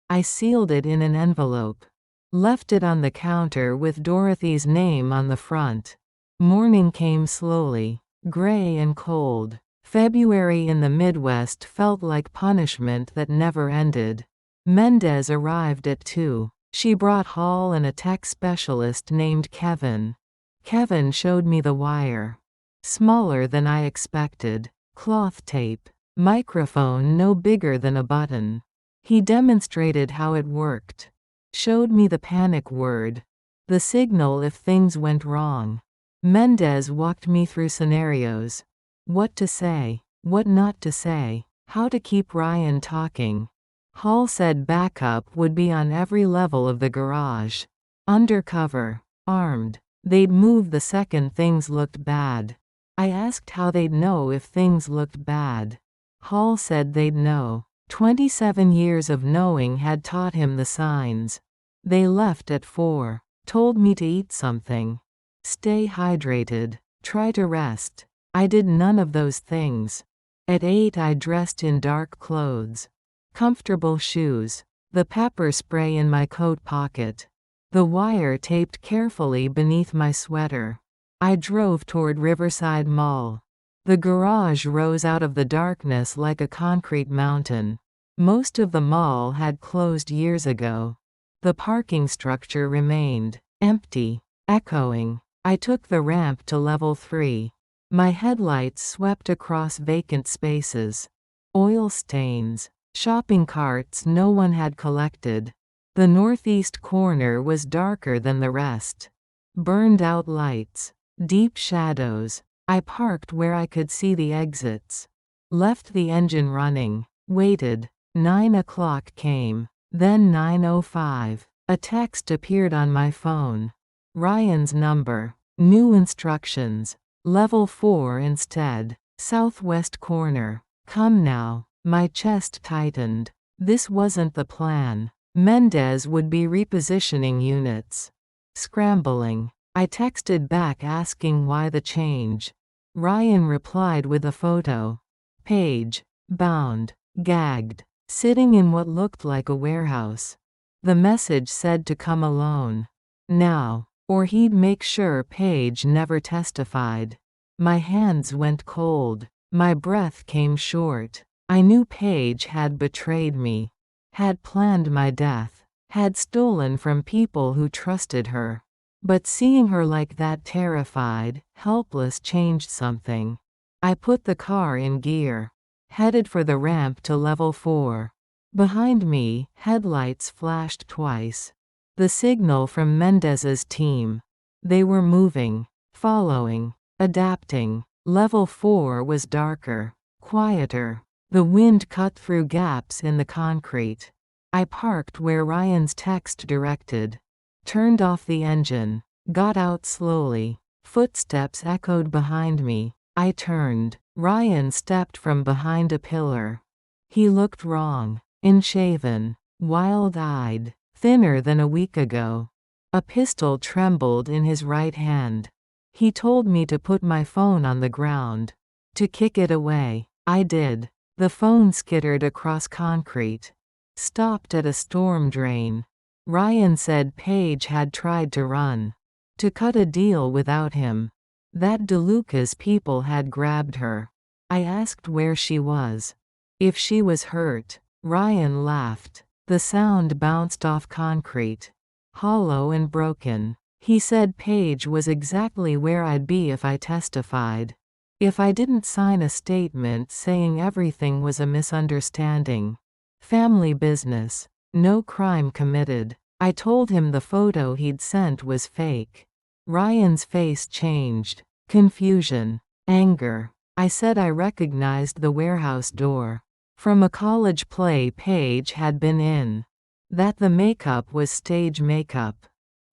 A: I sealed it in an envelope. Left it on the counter with Dorothy's name on the front. Morning came slowly. Gray and cold. February in the Midwest felt like punishment that never ended. Mendez arrived at 2. She brought Hall and a tech specialist named Kevin. Kevin showed me the wire. Smaller than I expected. Cloth tape. Microphone no bigger than a button. He demonstrated how it worked. Showed me the panic word. The signal if things went wrong. Mendez walked me through scenarios. What to say, what not to say, how to keep Ryan talking. Hall said backup would be on every level of the garage. Undercover. Armed. They'd move the second things looked bad. I asked how they'd know if things looked bad. Hall said they'd know. 27 years of knowing had taught him the signs. They left at 4. Told me to eat something. Stay hydrated. Try to rest. I did none of those things. At 8 I dressed in dark clothes. Comfortable shoes. The pepper spray in my coat pocket. The wire taped carefully beneath my sweater. I drove toward Riverside Mall. The garage rose out of the darkness like a concrete mountain. Most of the mall had closed years ago. The parking structure remained empty, echoing. I took the ramp to level 3. My headlights swept across vacant spaces. Oil stains. Shopping carts no one had collected. The northeast corner was darker than the rest. Burned out lights. Deep shadows. I parked where I could see the exits. Left the engine running. Waited. 9 o'clock came. Then 9:05. A text appeared on my phone. Ryan's number. New instructions. Level 4 instead. Southwest corner. Come now. My chest tightened. This wasn't the plan. Mendez would be repositioning units. Scrambling. I texted back asking why the change. Ryan replied with a photo. Paige. Bound. Gagged. Sitting in what looked like a warehouse. The message said to come alone. Now. Or he'd make sure Paige never testified. My hands went cold. My breath came short. I knew Paige had betrayed me. Had planned my death. Had stolen from people who trusted her. But seeing her like that terrified, helpless changed something. I put the car in gear. Headed for the ramp to level 4. Behind me, headlights flashed twice. The signal from Mendez's team. They were moving. Following. Adapting. Level 4 was darker. Quieter. The wind cut through gaps in the concrete. I parked where Ryan's text directed. Turned off the engine. Got out slowly. Footsteps echoed behind me. I turned. Ryan stepped from behind a pillar. He looked wrong. Unshaven. Wild-eyed. Thinner than a week ago. A pistol trembled in his right hand. He told me to put my phone on the ground. To kick it away. I did. The phone skittered across concrete. Stopped at a storm drain. Ryan said Paige had tried to run. To cut a deal without him. That DeLuca's people had grabbed her. I asked where she was. If she was hurt. Ryan laughed. The sound bounced off concrete. Hollow and broken. He said Paige was exactly where I'd be if I testified. If I didn't sign a statement saying everything was a misunderstanding. Family business. No crime committed. I told him the photo he'd sent was fake. Ryan's face changed. Confusion. Anger. I said I recognized the warehouse door. From a college play Paige had been in. That the makeup was stage makeup.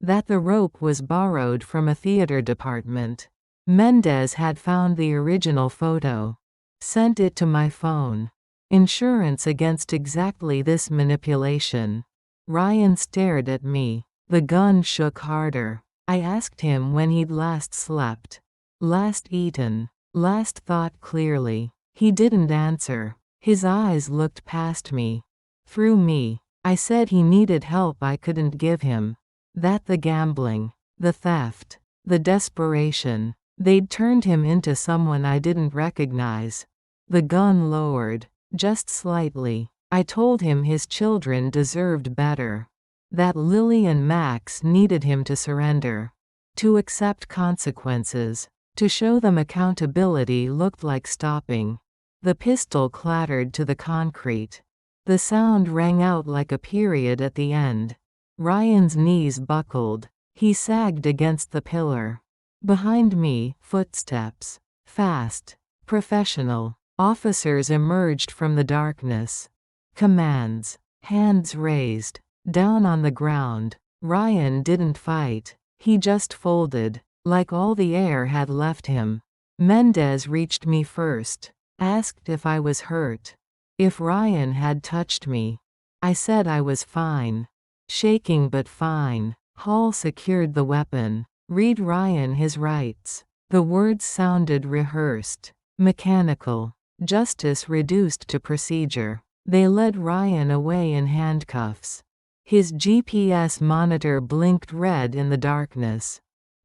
A: That the rope was borrowed from a theater department. Mendez had found the original photo. Sent it to my phone. Insurance against exactly this manipulation. Ryan stared at me. The gun shook harder. I asked him when he'd last slept. Last eaten. Last thought clearly. He didn't answer. His eyes looked past me. Through me. I said he needed help I couldn't give him. That the gambling. The theft. The desperation. They'd turned him into someone I didn't recognize. The gun lowered. Just slightly. I told him his children deserved better. that Lily and Max needed him to surrender, to accept consequences. To show them accountability looked like stopping. The pistol clattered to the concrete. The sound rang out like a period at the end. Ryan's knees buckled. He sagged against the pillar. Behind me, footsteps. Fast. Professional. Officers emerged from the darkness. Commands. Hands raised. Down on the ground. Ryan didn't fight. He just folded, like all the air had left him. Mendez reached me first. Asked if I was hurt. If Ryan had touched me. I said I was fine. Shaking but fine. Hall secured the weapon. Read Ryan his rights. The words sounded rehearsed. Mechanical. Justice reduced to procedure. They led Ryan away in handcuffs. His GPS monitor blinked red in the darkness.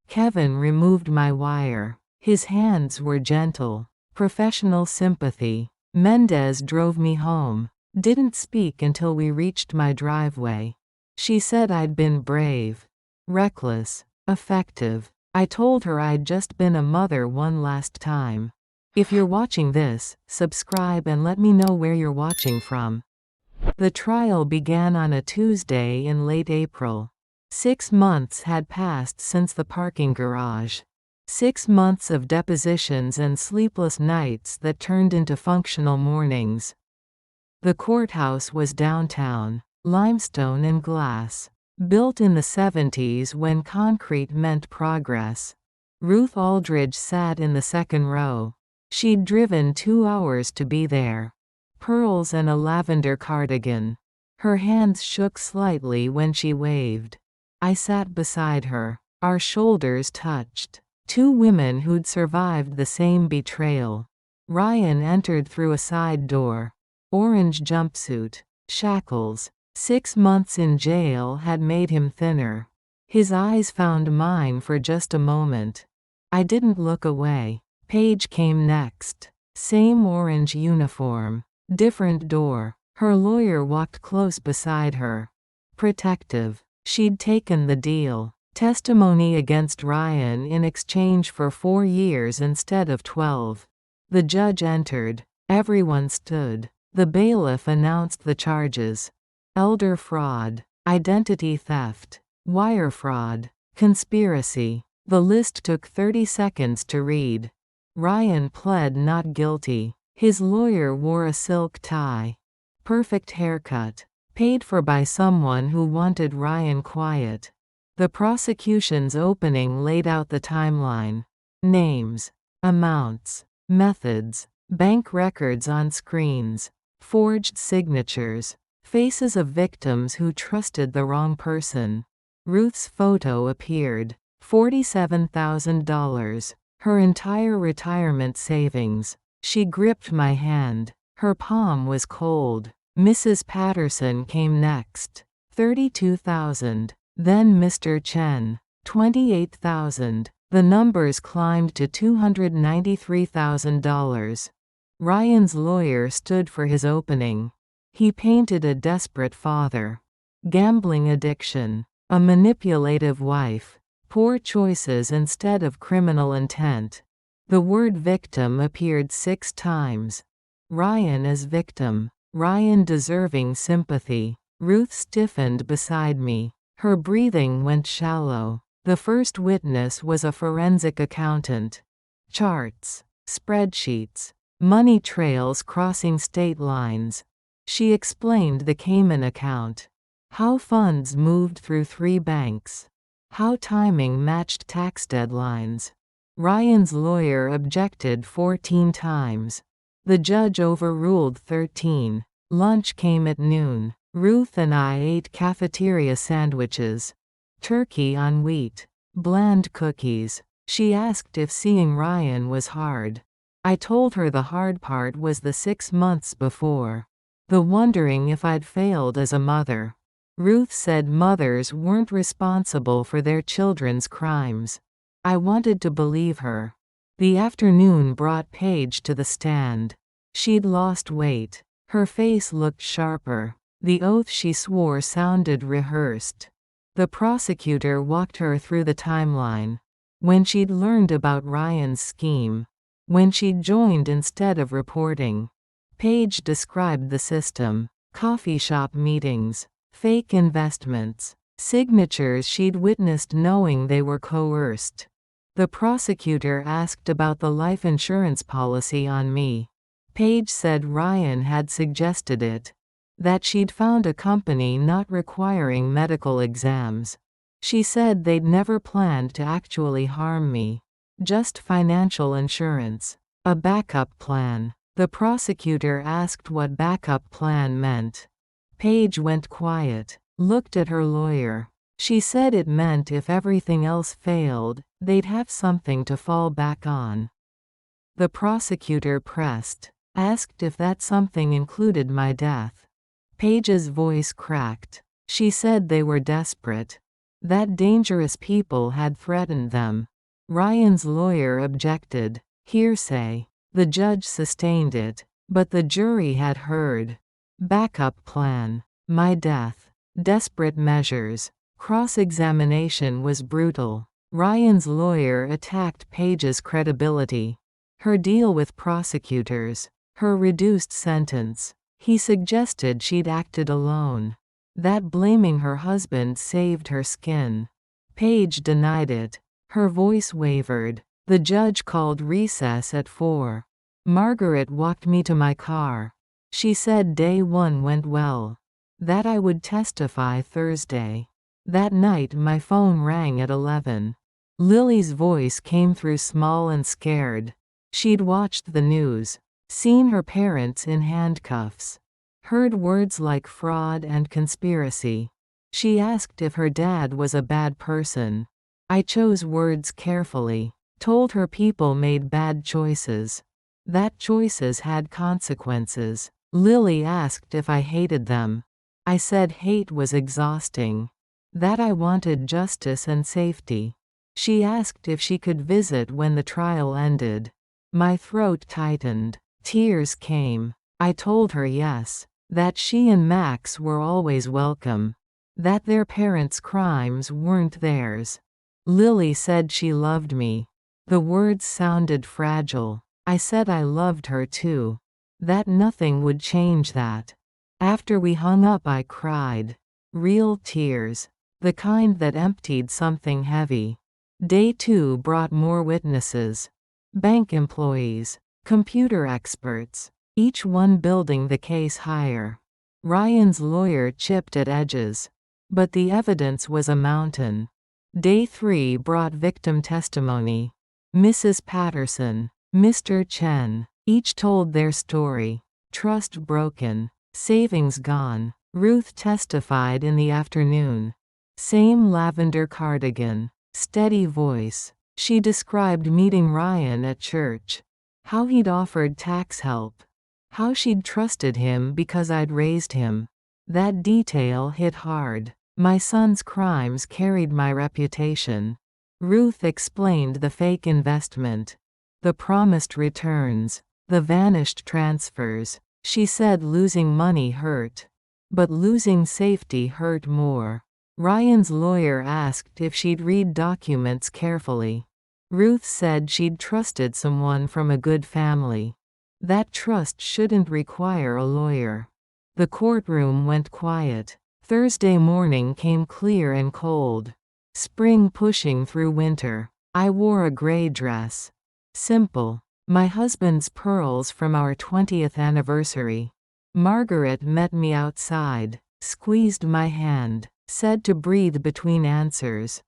A: Kevin removed my wire. His hands were gentle. Professional sympathy. Mendez drove me home. Didn't speak until we reached my driveway. She said I'd been brave. Reckless. Effective. I told her I'd just been a mother one last time. If you're watching this, subscribe and let me know where you're watching from. The trial began on a Tuesday in late April. 6 months had passed since the parking garage. 6 months of depositions and sleepless nights that turned into functional mornings. The courthouse was downtown, limestone and glass, built in the 70s when concrete meant progress. Ruth Aldridge sat in the second row. She'd driven 2 hours to be there. Pearls and a lavender cardigan. Her hands shook slightly when she waved. I sat beside her. Our shoulders touched. 2 women who'd survived the same betrayal. Ryan entered through a side door. Orange jumpsuit. Shackles. 6 months in jail had made him thinner. His eyes found mine for just a moment. I didn't look away. Paige came next. Same orange uniform. Different door. Her lawyer walked close beside her. Protective. She'd taken the deal. Testimony against Ryan in exchange for 4 years instead of 12. The judge entered. Everyone stood. The bailiff announced the charges. Elder fraud. Identity theft. Wire fraud. Conspiracy. The list took 30 seconds to read. Ryan pled not guilty. His lawyer wore a silk tie. Perfect haircut. Paid for by someone who wanted Ryan quiet. The prosecution's opening laid out the timeline. Names. Amounts. Methods. Bank records on screens. Forged signatures. Faces of victims who trusted the wrong person. Ruth's photo appeared. $47,000. Her entire retirement savings. She gripped my hand. Her palm was cold. Mrs. Patterson came next. $32,000. Then Mr. Chen. $28,000. The numbers climbed to $293,000. Ryan's lawyer stood for his opening. He painted a desperate father. Gambling addiction. A manipulative wife. Poor choices instead of criminal intent. The word victim appeared 6 times. Ryan as victim. Ryan deserving sympathy. Ruth stiffened beside me. Her breathing went shallow. The first witness was a forensic accountant. Charts. Spreadsheets. Money trails crossing state lines. She explained the Cayman account. How funds moved through 3 banks. How timing matched tax deadlines. Ryan's lawyer objected 14 times. The judge overruled 13. Lunch came at noon. Ruth and I ate cafeteria sandwiches. Turkey on wheat. Bland cookies. She asked if seeing Ryan was hard. I told her the hard part was the 6 months before. The wondering if I'd failed as a mother. Ruth said mothers weren't responsible for their children's crimes. I wanted to believe her. The afternoon brought Paige to the stand. She'd lost weight. Her face looked sharper. The oath she swore sounded rehearsed. The prosecutor walked her through the timeline. When she'd learned about Ryan's scheme. When she'd joined instead of reporting. Paige described the system. Coffee shop meetings. Fake investments. Signatures she'd witnessed knowing they were coerced. The prosecutor asked about the life insurance policy on me. Paige said Ryan had suggested it. That she'd found a company not requiring medical exams. She said they'd never planned to actually harm me. Just financial insurance. A backup plan. The prosecutor asked what backup plan meant. Paige went quiet, looked at her lawyer. She said it meant if everything else failed, they'd have something to fall back on. The prosecutor pressed, asked if that something included my death. Paige's voice cracked. She said they were desperate. That dangerous people had threatened them. Ryan's lawyer objected. Hearsay. The judge sustained it. But the jury had heard. Backup plan. My death. Desperate measures. Cross-examination was brutal. Ryan's lawyer attacked Paige's credibility. Her deal with prosecutors. Her reduced sentence. He suggested she'd acted alone. That blaming her husband saved her skin. Paige denied it. Her voice wavered. The judge called recess at 4. Margaret walked me to my car. She said day 1 went well. That I would testify Thursday. That night my phone rang at 11. Lily's voice came through small and scared. She'd watched the news. Seen her parents in handcuffs. Heard words like fraud and conspiracy. She asked if her dad was a bad person. I chose words carefully. Told her people made bad choices. That choices had consequences. Lily asked if I hated them. I said hate was exhausting. That I wanted justice and safety. She asked if she could visit when the trial ended. My throat tightened. Tears came. I told her yes. That she and Max were always welcome. That their parents' crimes weren't theirs. Lily said she loved me. The words sounded fragile. I said I loved her too. That nothing would change that. After we hung up I cried. Real tears. The kind that emptied something heavy. Day 2 brought more witnesses. Bank employees. Computer experts. Each one building the case higher. Ryan's lawyer chipped at edges. But the evidence was a mountain. Day 3 brought victim testimony. Mrs. Patterson. Mr. Chen. Each told their story. Trust broken. Savings gone. Ruth testified in the afternoon. Same lavender cardigan. Steady voice. She described meeting Ryan at church. How he'd offered tax help. How she'd trusted him because I'd raised him. That detail hit hard. My son's crimes carried my reputation. Ruth explained the fake investment. The promised returns. The vanished transfers. She said losing money hurt. But losing safety hurt more. Ryan's lawyer asked if she'd read documents carefully. Ruth said she'd trusted someone from a good family. That trust shouldn't require a lawyer. The courtroom went quiet. Thursday morning came clear and cold. Spring pushing through winter. I wore a gray dress. Simple. My husband's pearls from our 20th anniversary. Margaret met me outside, squeezed my hand, said to breathe between answers.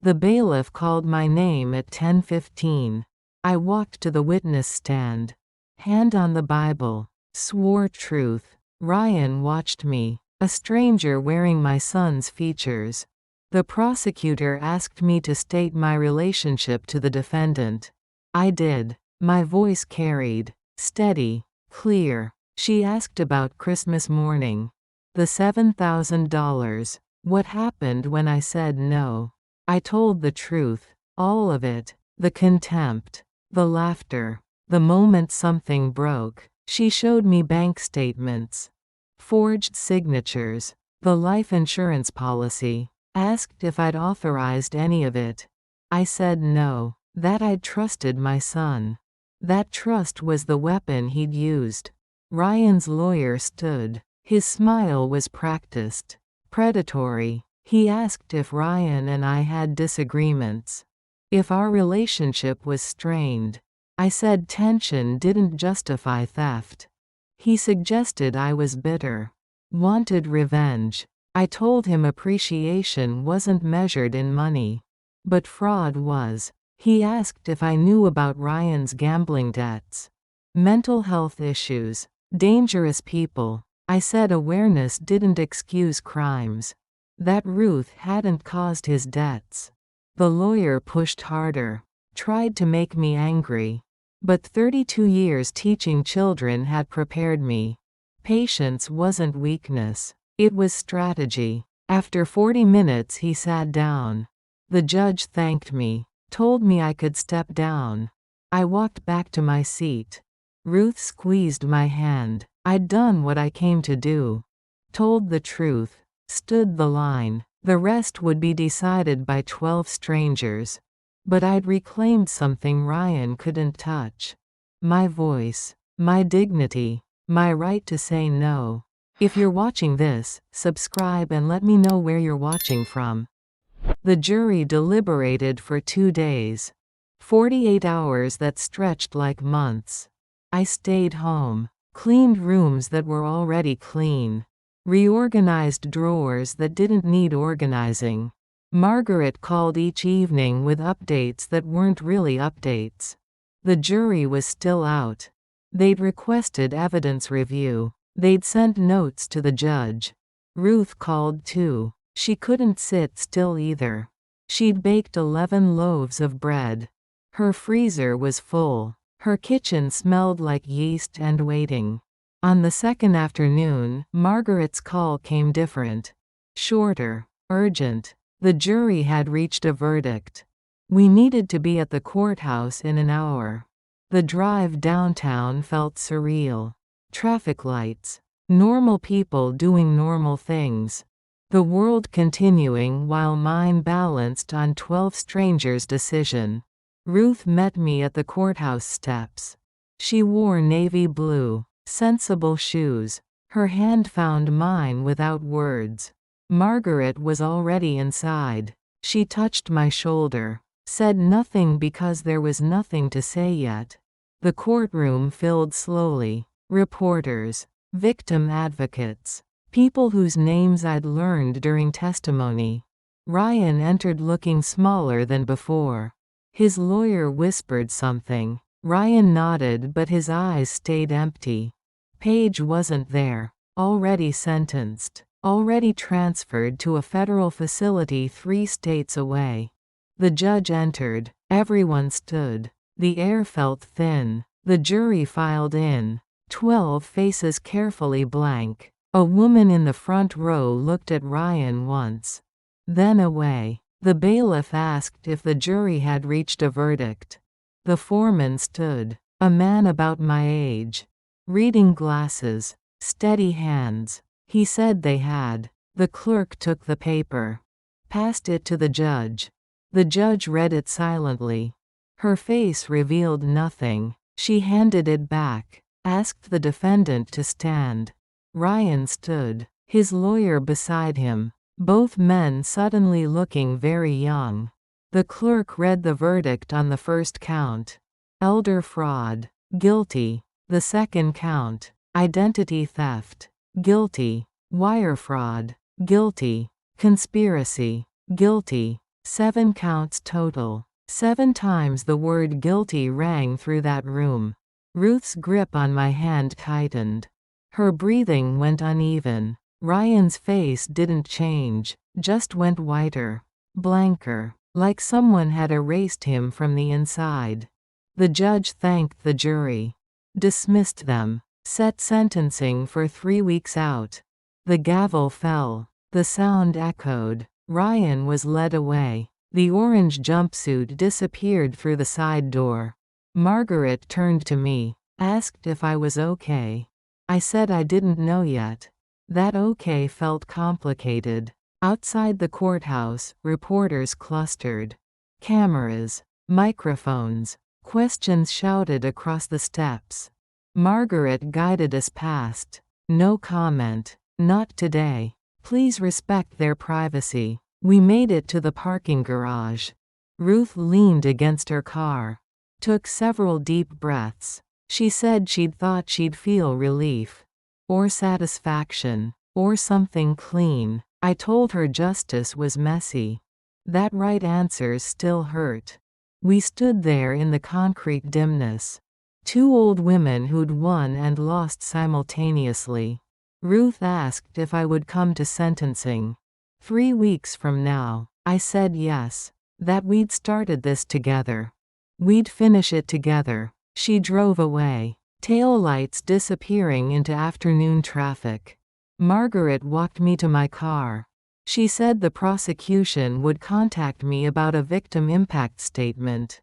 A: The bailiff called my name at 10:15. I walked to the witness stand. Hand on the Bible. Swore truth. Ryan watched me, a stranger wearing my son's features. The prosecutor asked me to state my relationship to the defendant. I did. My voice carried. Steady. Clear. She asked about Christmas morning. The $7,000. What happened when I said no? I told the truth. All of it. The contempt. The laughter. The moment something broke. She showed me bank statements. forged signatures, the life insurance policy. Asked if I'd authorized any of it. I said no, that I'd trusted my son. That trust was the weapon he'd used. Ryan's lawyer stood. His smile was practiced, predatory. He asked if Ryan and I had disagreements, if our relationship was strained. I said tension didn't justify theft. He suggested I was bitter, wanted revenge. I told him appreciation wasn't measured in money, but fraud was. He asked if I knew about Ryan's gambling debts, mental health issues, dangerous people. I said awareness didn't excuse crimes, that Ruth hadn't caused his debts. The lawyer pushed harder, tried to make me angry. But 32 years teaching children had prepared me. Patience wasn't weakness. It was strategy. After 40 minutes he sat down. The judge thanked me, told me I could step down. I walked back to my seat. Ruth squeezed my hand. I'd done what I came to do. Told the truth. Stood the line. The rest would be decided by 12 strangers. But I'd reclaimed something Ryan couldn't touch. My voice. My dignity. My right to say no. If you're watching this, subscribe and let me know where you're watching from. The jury deliberated for 2 days. 48 hours that stretched like months. I stayed home, cleaned rooms that were already clean, reorganized drawers that didn't need organizing. Margaret called each evening with updates that weren't really updates. The jury was still out. They'd requested evidence review. They'd sent notes to the judge. Ruth called too. She couldn't sit still either. She'd baked 11 loaves of bread. Her freezer was full. Her kitchen smelled like yeast and waiting. On the second afternoon, Margaret's call came different. Shorter. Urgent. The jury had reached a verdict. We needed to be at the courthouse in an hour. The drive downtown felt surreal. Traffic lights. Normal people doing normal things. The world continuing while mine balanced on 12 strangers' decision. Ruth met me at the courthouse steps. She wore navy blue, sensible shoes. Her hand found mine without words. Margaret was already inside. She touched my shoulder. Said nothing because there was nothing to say yet. The courtroom filled slowly. Reporters. Victim advocates. People whose names I'd learned during testimony. Ryan entered looking smaller than before. His lawyer whispered something. Ryan nodded but his eyes stayed empty. Paige wasn't there. Already sentenced. Already transferred to a federal facility 3 states away. The judge entered. Everyone stood. The air felt thin. The jury filed in. 12 faces carefully blank. A woman in the front row looked at Ryan once. Then away. The bailiff asked if the jury had reached a verdict. The foreman stood. A man about my age. Reading glasses. Steady hands. He said they had. The clerk took the paper. Passed it to the judge. The judge read it silently. Her face revealed nothing. She handed it back. Asked the defendant to stand. Ryan stood. His lawyer beside him. Both men suddenly looking very young. The clerk read the verdict on the first count. Elder fraud. Guilty. The second count. Identity theft. Guilty. Wire fraud. Guilty. Conspiracy. Guilty. 7 counts total. 7 times the word guilty rang through that room. Ruth's grip on my hand tightened. Her breathing went uneven. Ryan's face didn't change, just went whiter. Blanker. Like someone had erased him from the inside. The judge thanked the jury. Dismissed them. Set sentencing for 3 weeks out. The gavel fell. The sound echoed. Ryan was led away. The orange jumpsuit disappeared through the side door. Margaret turned to me. Asked if I was okay. I said I didn't know yet. That okay felt complicated. Outside the courthouse, reporters clustered. Cameras, microphones, questions shouted across the steps. Margaret guided us past. No comment. Not today. Please respect their privacy. We made it to the parking garage. Ruth leaned against her car. Took several deep breaths. She said she'd thought she'd feel relief. Or satisfaction. Or something clean. I told her justice was messy. That right answers still hurt. We stood there in the concrete dimness. Two old women who'd won and lost simultaneously. Ruth asked if I would come to sentencing. 3 weeks from now. I said yes. That we'd started this together. We'd finish it together. She drove away. Taillights disappearing into afternoon traffic. Margaret walked me to my car. She said the prosecution would contact me about a victim impact statement.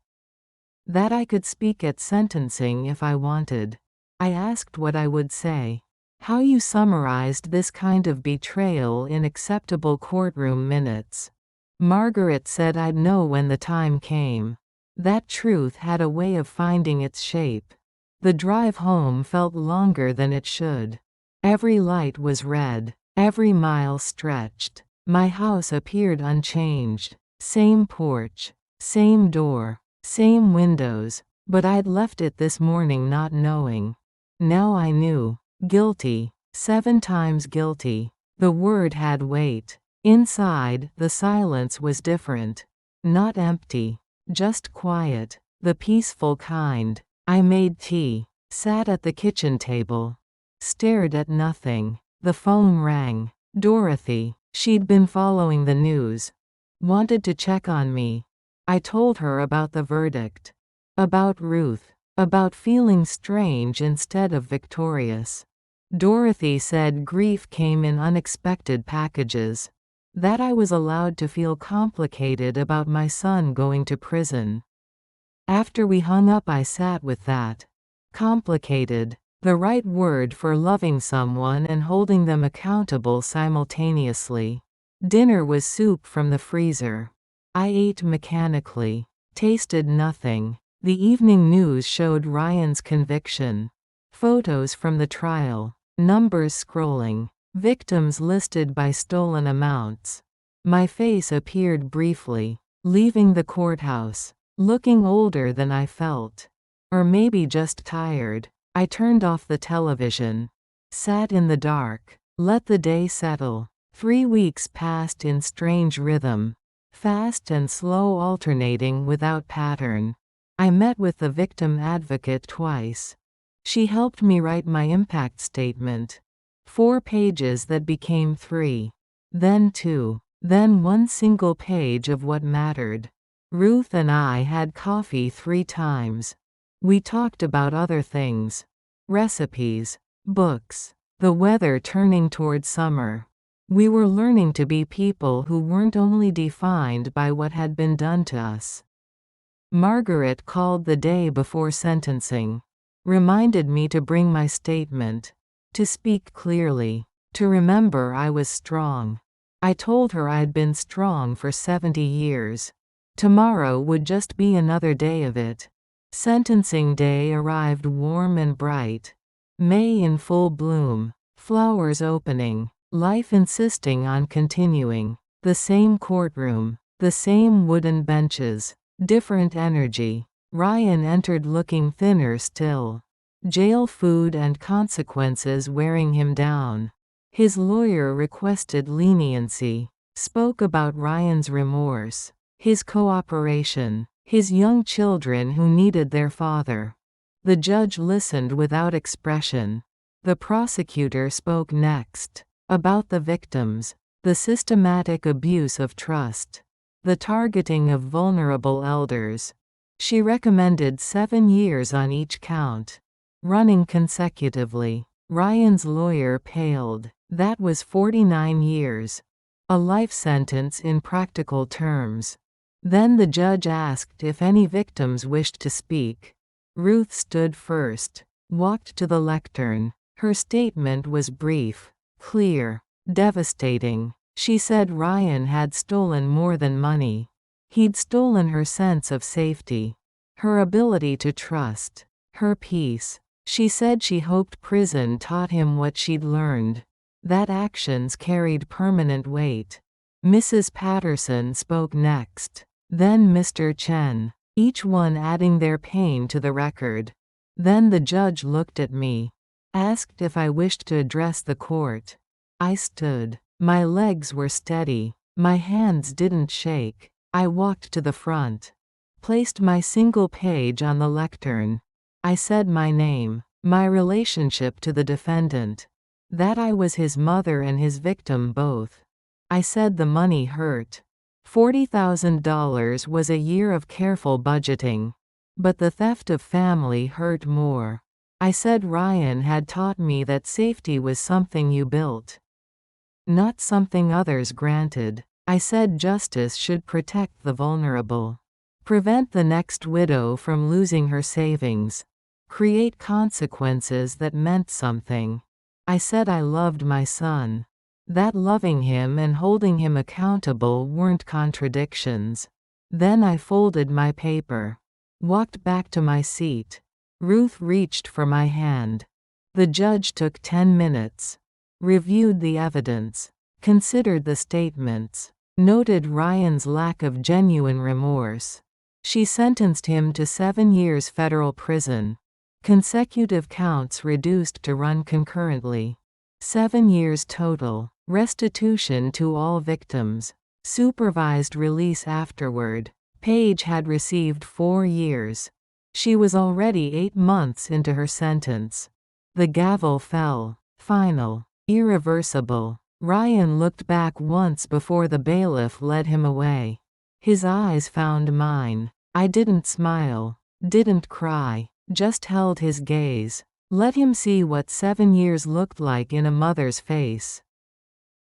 A: That I could speak at sentencing if I wanted. I asked what I would say. How you summarized this kind of betrayal in acceptable courtroom minutes. Margaret said I'd know when the time came. That truth had a way of finding its shape. The drive home felt longer than it should. Every light was red. Every mile stretched. My house appeared unchanged. Same porch. Same door. Same windows. But I'd left it this morning not knowing. Now I knew. Guilty. 7 times guilty. The word had weight. Inside, the silence was different. Not empty. Just quiet. The peaceful kind. I made tea. Sat at the kitchen table. Stared at nothing. The phone rang. Dorothy. She'd been following the news. Wanted to check on me. I told her about the verdict. About Ruth. About feeling strange instead of victorious. Dorothy said grief came in unexpected packages. That I was allowed to feel complicated about my son going to prison. After we hung up, I sat with that. Complicated. The right word for loving someone and holding them accountable simultaneously. Dinner was soup from the freezer. I ate mechanically. Tasted nothing. The evening news showed Ryan's conviction. Photos from the trial. Numbers scrolling. Victims listed by stolen amounts. My face appeared briefly. Leaving the courthouse. Looking older than I felt. Or maybe just tired. I turned off the television. Sat in the dark. Let the day settle. 3 weeks passed in strange rhythm. Fast and slow, alternating without pattern. I met with the victim advocate twice. She helped me write my impact statement. 4 pages that became 3. Then 2. Then 1 single page of what mattered. Ruth and I had coffee 3 times. We talked about other things. Recipes. Books. The weather turning toward summer. We were learning to be people who weren't only defined by what had been done to us. Margaret called the day before sentencing. Reminded me to bring my statement. To speak clearly. To remember I was strong. I told her I'd been strong for 70 years. Tomorrow would just be another day of it. Sentencing day arrived warm and bright. May in full bloom. Flowers opening. Life insisting on continuing. The same courtroom. The same wooden benches. Different energy. Ryan entered looking thinner still. Jail food and consequences wearing him down. His lawyer requested leniency. Spoke about Ryan's remorse. His cooperation. His young children who needed their father. The judge listened without expression. The prosecutor spoke next. About the victims. The systematic abuse of trust. The targeting of vulnerable elders. She recommended 7 years on each count. Running consecutively. Ryan's lawyer paled. That was 49 years. A life sentence in practical terms. Then the judge asked if any victims wished to speak. Ruth stood first. Walked to the lectern. Her statement was brief. Clear. Devastating. She said Ryan had stolen more than money. He'd stolen her sense of safety, her ability to trust, her peace. She said she hoped prison taught him what she'd learned, that actions carried permanent weight. Mrs. Patterson spoke next. Then Mr. Chen, each one adding their pain to the record. Then the judge looked at me, asked if I wished to address the court. I stood. My legs were steady. My hands didn't shake. I walked to the front, placed my single page on the lectern. I said my name, my relationship to the defendant, that I was his mother and his victim both. I said the money hurt. $40,000 was a year of careful budgeting. But the theft of family hurt more. I said Ryan had taught me that safety was something you built, not something others granted. I said justice should protect the vulnerable, prevent the next widow from losing her savings, create consequences that meant something. I said I loved my son, that loving him and holding him accountable weren't contradictions. Then I folded my paper, walked back to my seat. Ruth reached for my hand. The judge took 10 minutes, reviewed the evidence, considered the statements, noted Ryan's lack of genuine remorse. She sentenced him to 7 years federal prison. Consecutive counts reduced to run concurrently. 7 years total. Restitution to all victims. Supervised release afterward. Paige had received 4 years. She was already 8 months into her sentence. The gavel fell. Final. Irreversible. Ryan looked back once before the bailiff led him away. His eyes found mine. I didn't smile, didn't cry, just held his gaze. Let him see what 7 years looked like in a mother's face.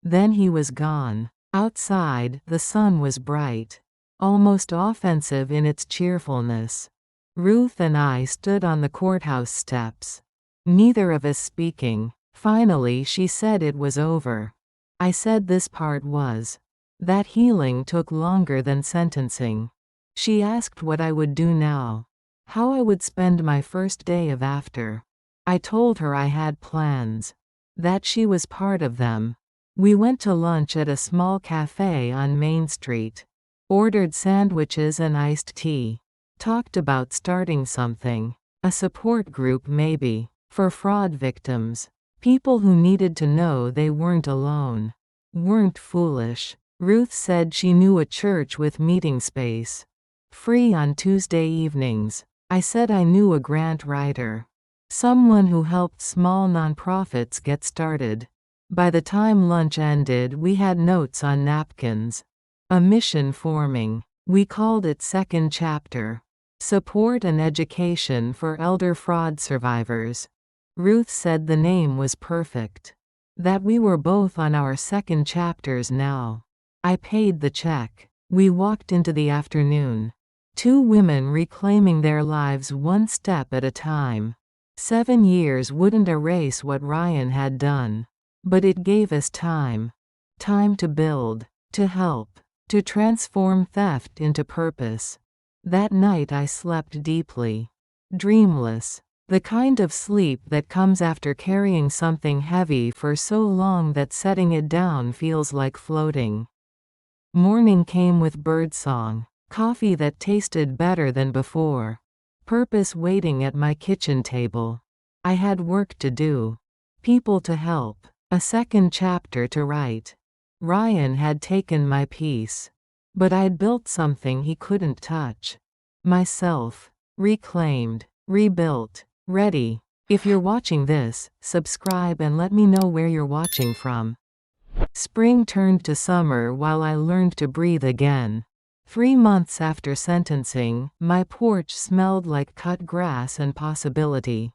A: Then he was gone. Outside, the sun was bright, almost offensive in its cheerfulness. Ruth and I stood on the courthouse steps, neither of us speaking. Finally she said it was over. I said this part was. That healing took longer than sentencing. She asked what I would do now, how I would spend my first day of after. I told her I had plans, that she was part of them. We went to lunch at a small cafe on Main Street, ordered sandwiches and iced tea, talked about starting something, a support group maybe, for fraud victims, people who needed to know they weren't alone, weren't foolish. Ruth said she knew a church with meeting space, free on Tuesday evenings. I said I knew a grant writer, someone who helped small nonprofits get started. By the time lunch ended, we had notes on napkins. A mission forming. We called it Second Chapter. Support and Education for Elder Fraud Survivors. Ruth said the name was perfect, that we were both on our second chapters now. I paid the check. We walked into the afternoon. 2 women reclaiming their lives one step at a time. 7 years wouldn't erase what Ryan had done, but it gave us time. Time to build, to help, to transform theft into purpose. That night I slept deeply. Dreamless. The kind of sleep that comes after carrying something heavy for so long that setting it down feels like floating. Morning came with birdsong, coffee that tasted better than before, purpose waiting at my kitchen table. I had work to do, people to help, a second chapter to write. Ryan had taken my peace, but I'd built something he couldn't touch. Myself, reclaimed, rebuilt, ready. If you're watching this, subscribe and let me know where you're watching from. Spring turned to summer while I learned to breathe again. 3 months after sentencing, my porch smelled like cut grass and possibility.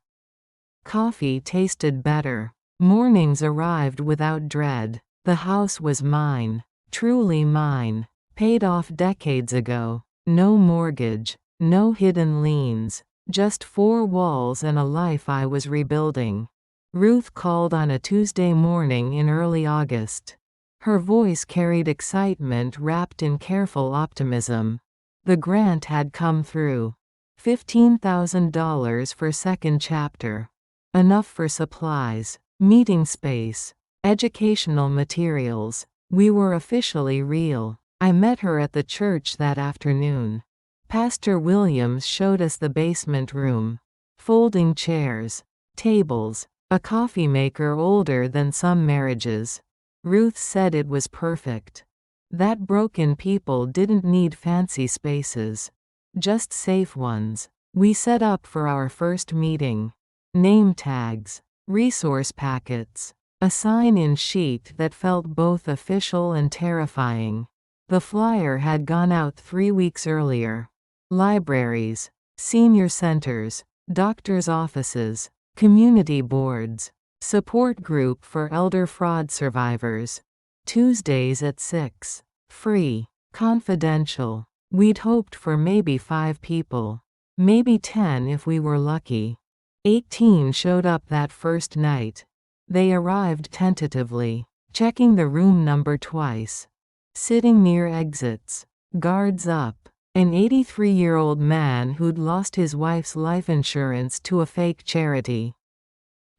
A: Coffee tasted better. Mornings arrived without dread. The house was mine, truly mine, paid off decades ago. No mortgage, no hidden liens, just 4 walls and a life I was rebuilding. Ruth called on a Tuesday morning in early August. Her voice carried excitement wrapped in careful optimism. The grant had come through. $15,000 for second chapter. Enough for supplies, meeting space, educational materials. We were officially real. I met her at the church that afternoon. Pastor Williams showed us the basement room. Folding chairs, tables, a coffee maker older than some marriages. Ruth said it was perfect. That broken people didn't need fancy spaces. Just safe ones. We set up for our first meeting. Name tags, resource packets, a sign-in sheet that felt both official and terrifying. The flyer had gone out 3 weeks earlier. Libraries, senior centers, doctors' offices, community boards, support group for elder fraud survivors. Tuesdays at 6. Free. Confidential. We'd hoped for maybe 5 people. Maybe 10 if we were lucky. 18 showed up that first night. They arrived tentatively, checking the room number twice. Sitting near exits. Guards up. An 83-year-old man who'd lost his wife's life insurance to a fake charity.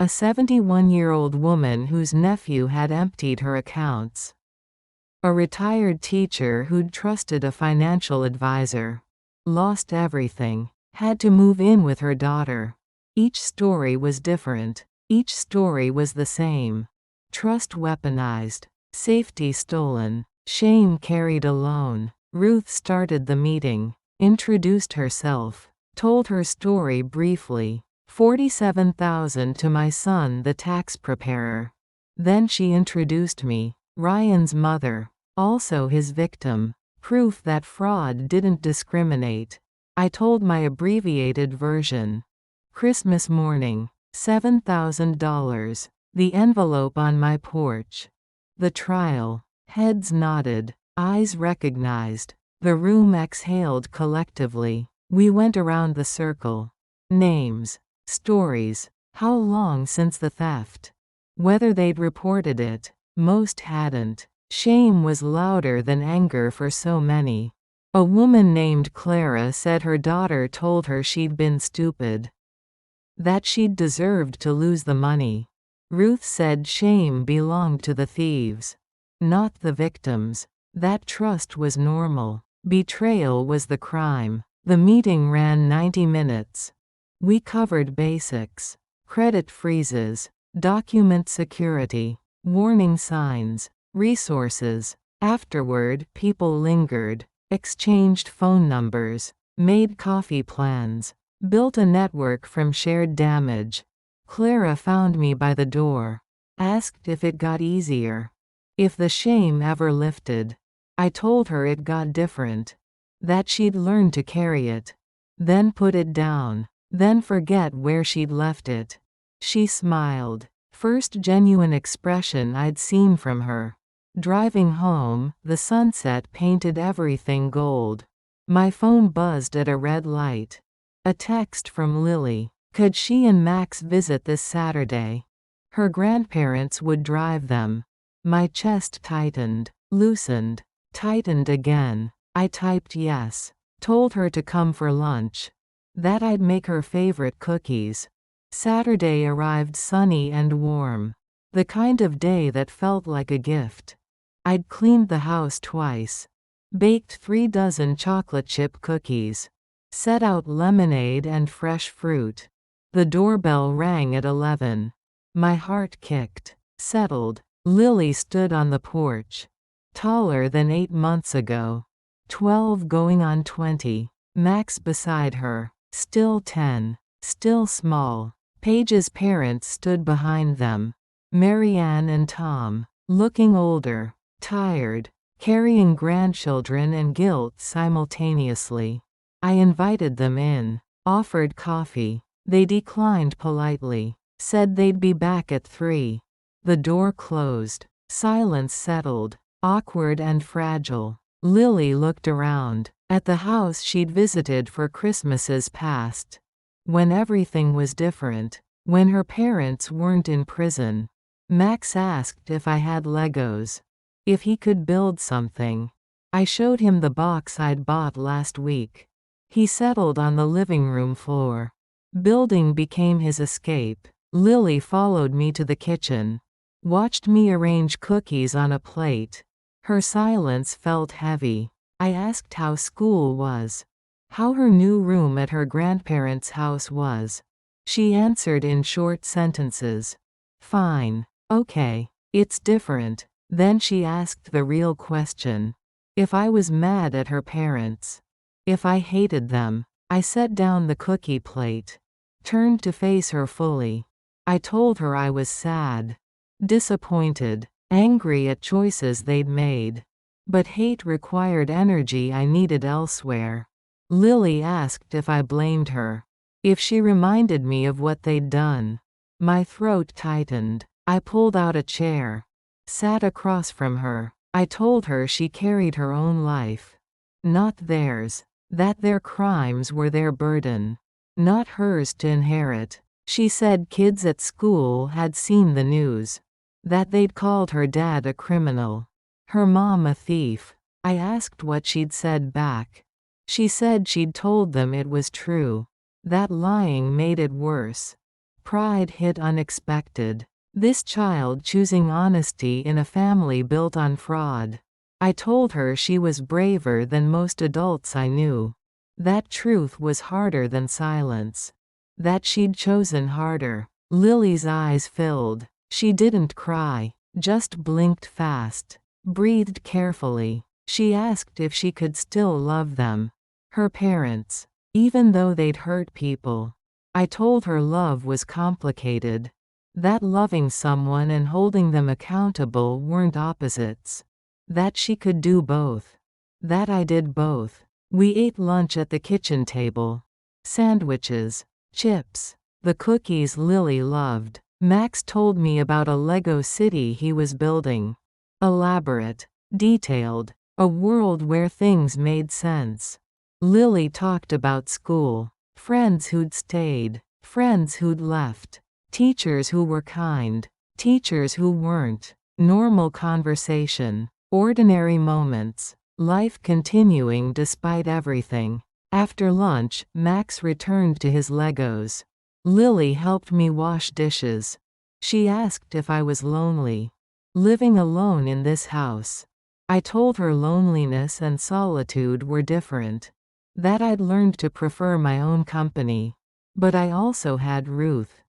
A: A 71-year-old woman whose nephew had emptied her accounts. A retired teacher who'd trusted a financial advisor. Lost everything. Had to move in with her daughter. Each story was different. Each story was the same. Trust weaponized. Safety stolen. Shame carried alone. Ruth started the meeting. Introduced herself. Told her story briefly. $47,000 to my son, the tax preparer. Then she introduced me. Ryan's mother. Also his victim. Proof that fraud didn't discriminate. I told my abbreviated version. Christmas morning. $7,000. The envelope on my porch. The trial. Heads nodded. Eyes recognized. The room exhaled collectively. We went around the circle. Names. Stories. How long since the theft? Whether they'd reported it. Most hadn't. Shame was louder than anger for so many. A woman named Clara said her daughter told her she'd been stupid. That she'd deserved to lose the money. Ruth said shame belonged to the thieves. Not the victims. That trust was normal. Betrayal was the crime. The meeting ran 90 minutes. We covered basics. Credit freezes. Document security. Warning signs. Resources. Afterward, people lingered. Exchanged phone numbers. Made coffee plans. Built a network from shared damage. Clara found me by the door. Asked if it got easier. If the shame ever lifted. I told her it got different. That she'd learn to carry it. Then put it down. Then forget where she'd left it. She smiled. First genuine expression I'd seen from her. Driving home, the sunset painted everything gold. My phone buzzed at a red light. A text from Lily. Could she and Max visit this Saturday? Her grandparents would drive them. My chest tightened, loosened, tightened again. I typed yes. Told her to come for lunch. That I'd make her favorite cookies. Saturday arrived sunny and warm. The kind of day that felt like a gift. I'd cleaned the house twice. Baked 3 dozen chocolate chip cookies. Set out lemonade and fresh fruit. The doorbell rang at 11. My heart kicked. Settled. Lily stood on the porch. Taller than 8 months ago. 12 going on 20. Max beside her. Still 10. Still small. Paige's parents stood behind them. Marianne and Tom. Looking older. Tired. Carrying grandchildren and guilt simultaneously. I invited them in. Offered coffee. They declined politely. Said they'd be back at 3. The door closed. Silence settled. Awkward and fragile. Lily looked around. At the house she'd visited for Christmases past. When everything was different. When her parents weren't in prison, Max asked if I had Legos. If he could build something. I showed him the box I'd bought last week. He settled on the living room floor. Building became his escape. Lily followed me to the kitchen. Watched me arrange cookies on a plate. Her silence felt heavy. I asked how school was. How her new room at her grandparents' house was. She answered in short sentences. Fine. Okay. It's different. Then she asked the real question. If I was mad at her parents. If I hated them. I set down the cookie plate. Turned to face her fully. I told her I was sad. Disappointed. Angry at choices they'd made. But hate required energy I needed elsewhere. Lily asked if I blamed her. If she reminded me of what they'd done. My throat tightened. I pulled out a chair. Sat across from her. I told her she carried her own life. Not theirs. That their crimes were their burden. Not hers to inherit. She said kids at school had seen the news. That they'd called her dad a criminal. Her mom a thief. I asked what she'd said back. She said she'd told them it was true. That lying made it worse. Pride hit unexpected. This child choosing honesty in a family built on fraud. I told her she was braver than most adults I knew. That truth was harder than silence. That she'd chosen harder. Lily's eyes filled. She didn't cry, just blinked fast. Breathed carefully. She asked if she could still love them. Her parents. Even though they'd hurt people. I told her love was complicated. That loving someone and holding them accountable weren't opposites. That she could do both. That I did both. We ate lunch at the kitchen table. Sandwiches. Chips. The cookies Lily loved. Max told me about a Lego city he was building. Elaborate. Detailed. A world where things made sense. Lily talked about school. Friends who'd stayed. Friends who'd left. Teachers who were kind. Teachers who weren't. Normal conversation. Ordinary moments. Life continuing despite everything. After lunch, Max returned to his Legos. Lily helped me wash dishes. She asked if I was lonely. Living alone in this house. I told her loneliness and solitude were different. That I'd learned to prefer my own company. But I also had Ruth.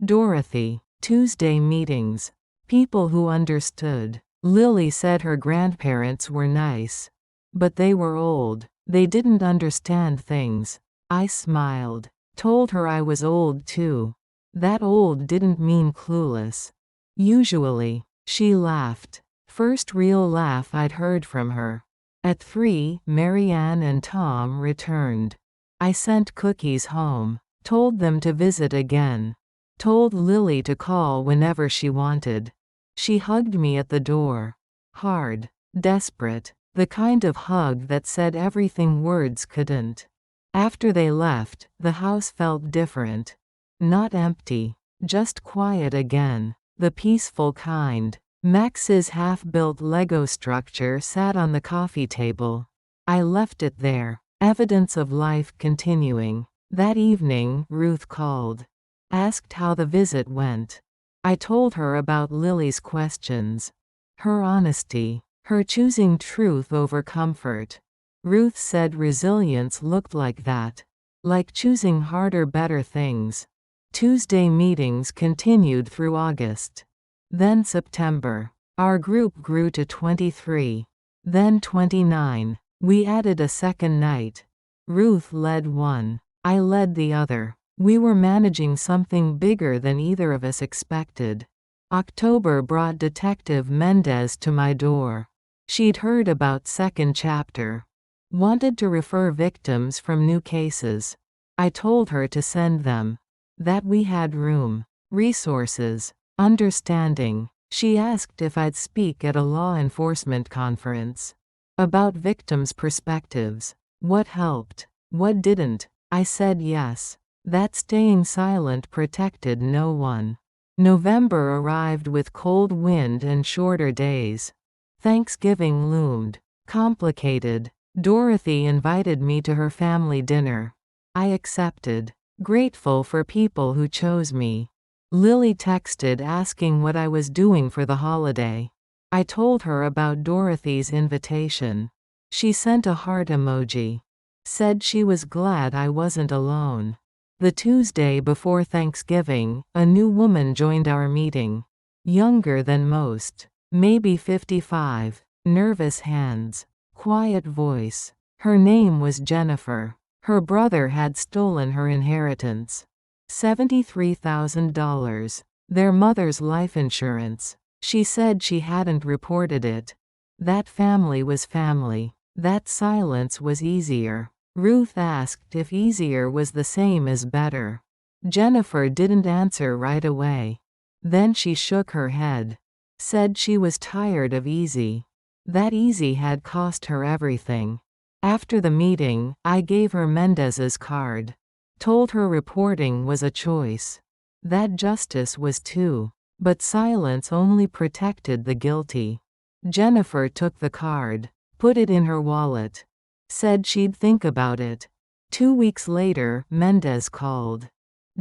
A: Dorothy. Tuesday meetings. People who understood. Lily said her grandparents were nice. But they were old. They didn't understand things. I smiled. Told her I was old too. That old didn't mean clueless. Usually. She laughed. First real laugh I'd heard from her. At 3, Marianne and Tom returned. I sent cookies home. Told them to visit again. Told Lily to call whenever she wanted. She hugged me at the door. Hard. Desperate. The kind of hug that said everything words couldn't. After they left, the house felt different. Not empty. Just quiet again. The peaceful kind. Max's half-built Lego structure sat on the coffee table. I left it there. Evidence of life continuing. That evening, Ruth called. Asked how the visit went. I told her about Lily's questions. Her honesty. Her choosing truth over comfort. Ruth said resilience looked like that. Like choosing harder, better things. Tuesday meetings continued through August. Then September. Our group grew to 23. Then 29. We added a second night. Ruth led one. I led the other. We were managing something bigger than either of us expected. October brought Detective Mendez to my door. She'd heard about second chapter. Wanted to refer victims from new cases. I told her to send them. That we had room. Resources. Understanding. She asked if I'd speak at a law enforcement conference. About victims' perspectives. What helped? What didn't? I said yes. That staying silent protected no one. November arrived with cold wind and shorter days. Thanksgiving loomed. Complicated. Dorothy invited me to her family dinner. I accepted. Grateful for people who chose me. Lily texted asking what I was doing for the holiday. I told her about Dorothy's invitation. She sent a heart emoji. Said she was glad I wasn't alone. The Tuesday before Thanksgiving, a new woman joined our meeting. Younger than most. Maybe 55. Nervous hands. Quiet voice. Her name was Jennifer. Her brother had stolen her inheritance. $73,000. Their mother's life insurance. She said she hadn't reported it. That family was family. That silence was easier. Ruth asked if easier was the same as better. Jennifer didn't answer right away. Then she shook her head. Said she was tired of easy. That easy had cost her everything. After the meeting, I gave her Mendez's card. Told her reporting was a choice. That justice was too. But silence only protected the guilty. Jennifer took the card. Put it in her wallet. Said she'd think about it. 2 weeks later, Mendez called.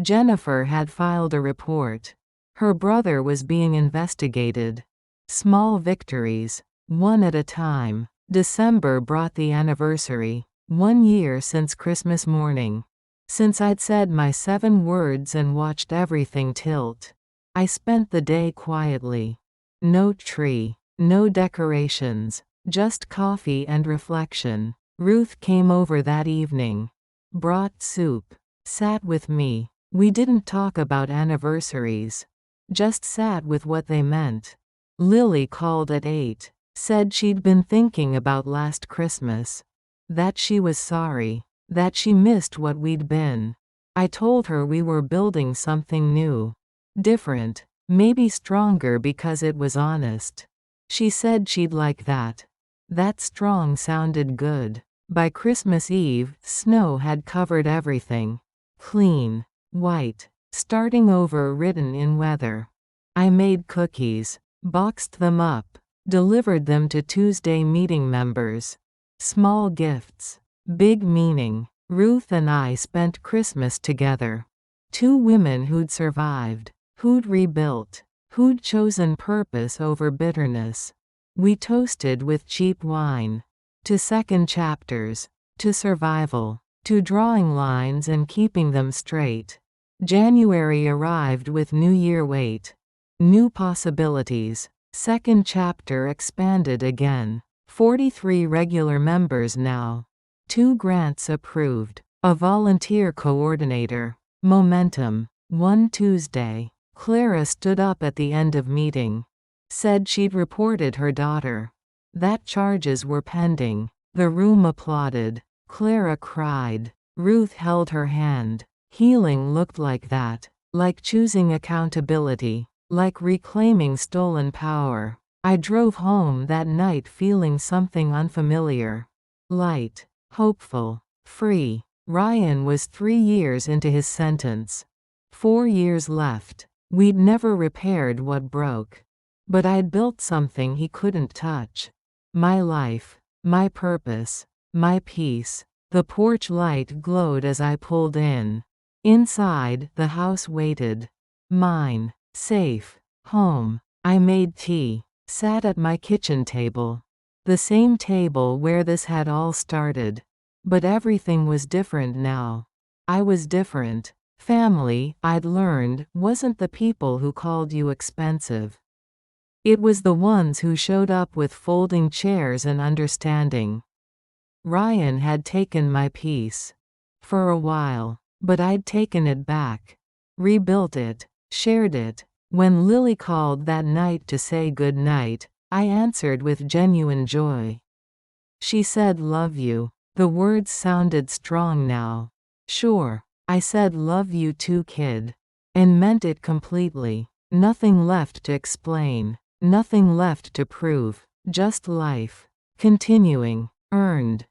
A: Jennifer had filed a report. Her brother was being investigated. Small victories. One at a time. December brought the anniversary. 1 year since Christmas morning. Since I'd said my 7 words and watched everything tilt. I spent the day quietly. No tree. No decorations. Just coffee and reflection. Ruth came over that evening. Brought soup. Sat with me. We didn't talk about anniversaries. Just sat with what they meant. Lily called at 8. Said she'd been thinking about last Christmas. That she was sorry. That she missed what we'd been. I told her we were building something new. Different. Maybe stronger because it was honest. She said she'd like that. That strong sounded good. By Christmas Eve, snow had covered everything. Clean. White. Starting over written in weather. I made cookies. Boxed them up. Delivered them to Tuesday meeting members. Small gifts. Big meaning. Ruth and I spent Christmas together. 2 women who'd survived. Who'd rebuilt. Who'd chosen purpose over bitterness. We toasted with cheap wine. To second chapters. To survival. To drawing lines and keeping them straight. January arrived with New Year weight. New possibilities. Second chapter expanded again. 43 regular members now. 2 grants approved. A volunteer coordinator. Momentum. One Tuesday. Clara stood up at the end of meeting. Said she'd reported her daughter. That charges were pending. The room applauded. Clara cried. Ruth held her hand. Healing looked like that. Like choosing accountability. Like reclaiming stolen power. I drove home that night feeling something unfamiliar. Light. Hopeful. Free. Ryan was 3 years into his sentence. 4 years left. We'd never repaired what broke. But I'd built something he couldn't touch. My life. My purpose. My peace. The porch light glowed as I pulled in. Inside, the house waited. Mine. Safe. Home. I made tea. Sat at my kitchen table. The same table where this had all started. But everything was different now. I was different. Family, I'd learned, wasn't the people who called you expensive. It was the ones who showed up with folding chairs and understanding. Ryan had taken my peace. For a while. But I'd taken it back. Rebuilt it. Shared it. When Lily called that night to say good night, I answered with genuine joy. She said love you. The words sounded strong now. Sure. I said love you too, kid. And meant it completely. Nothing left to explain. Nothing left to prove. Just life. Continuing. Earned.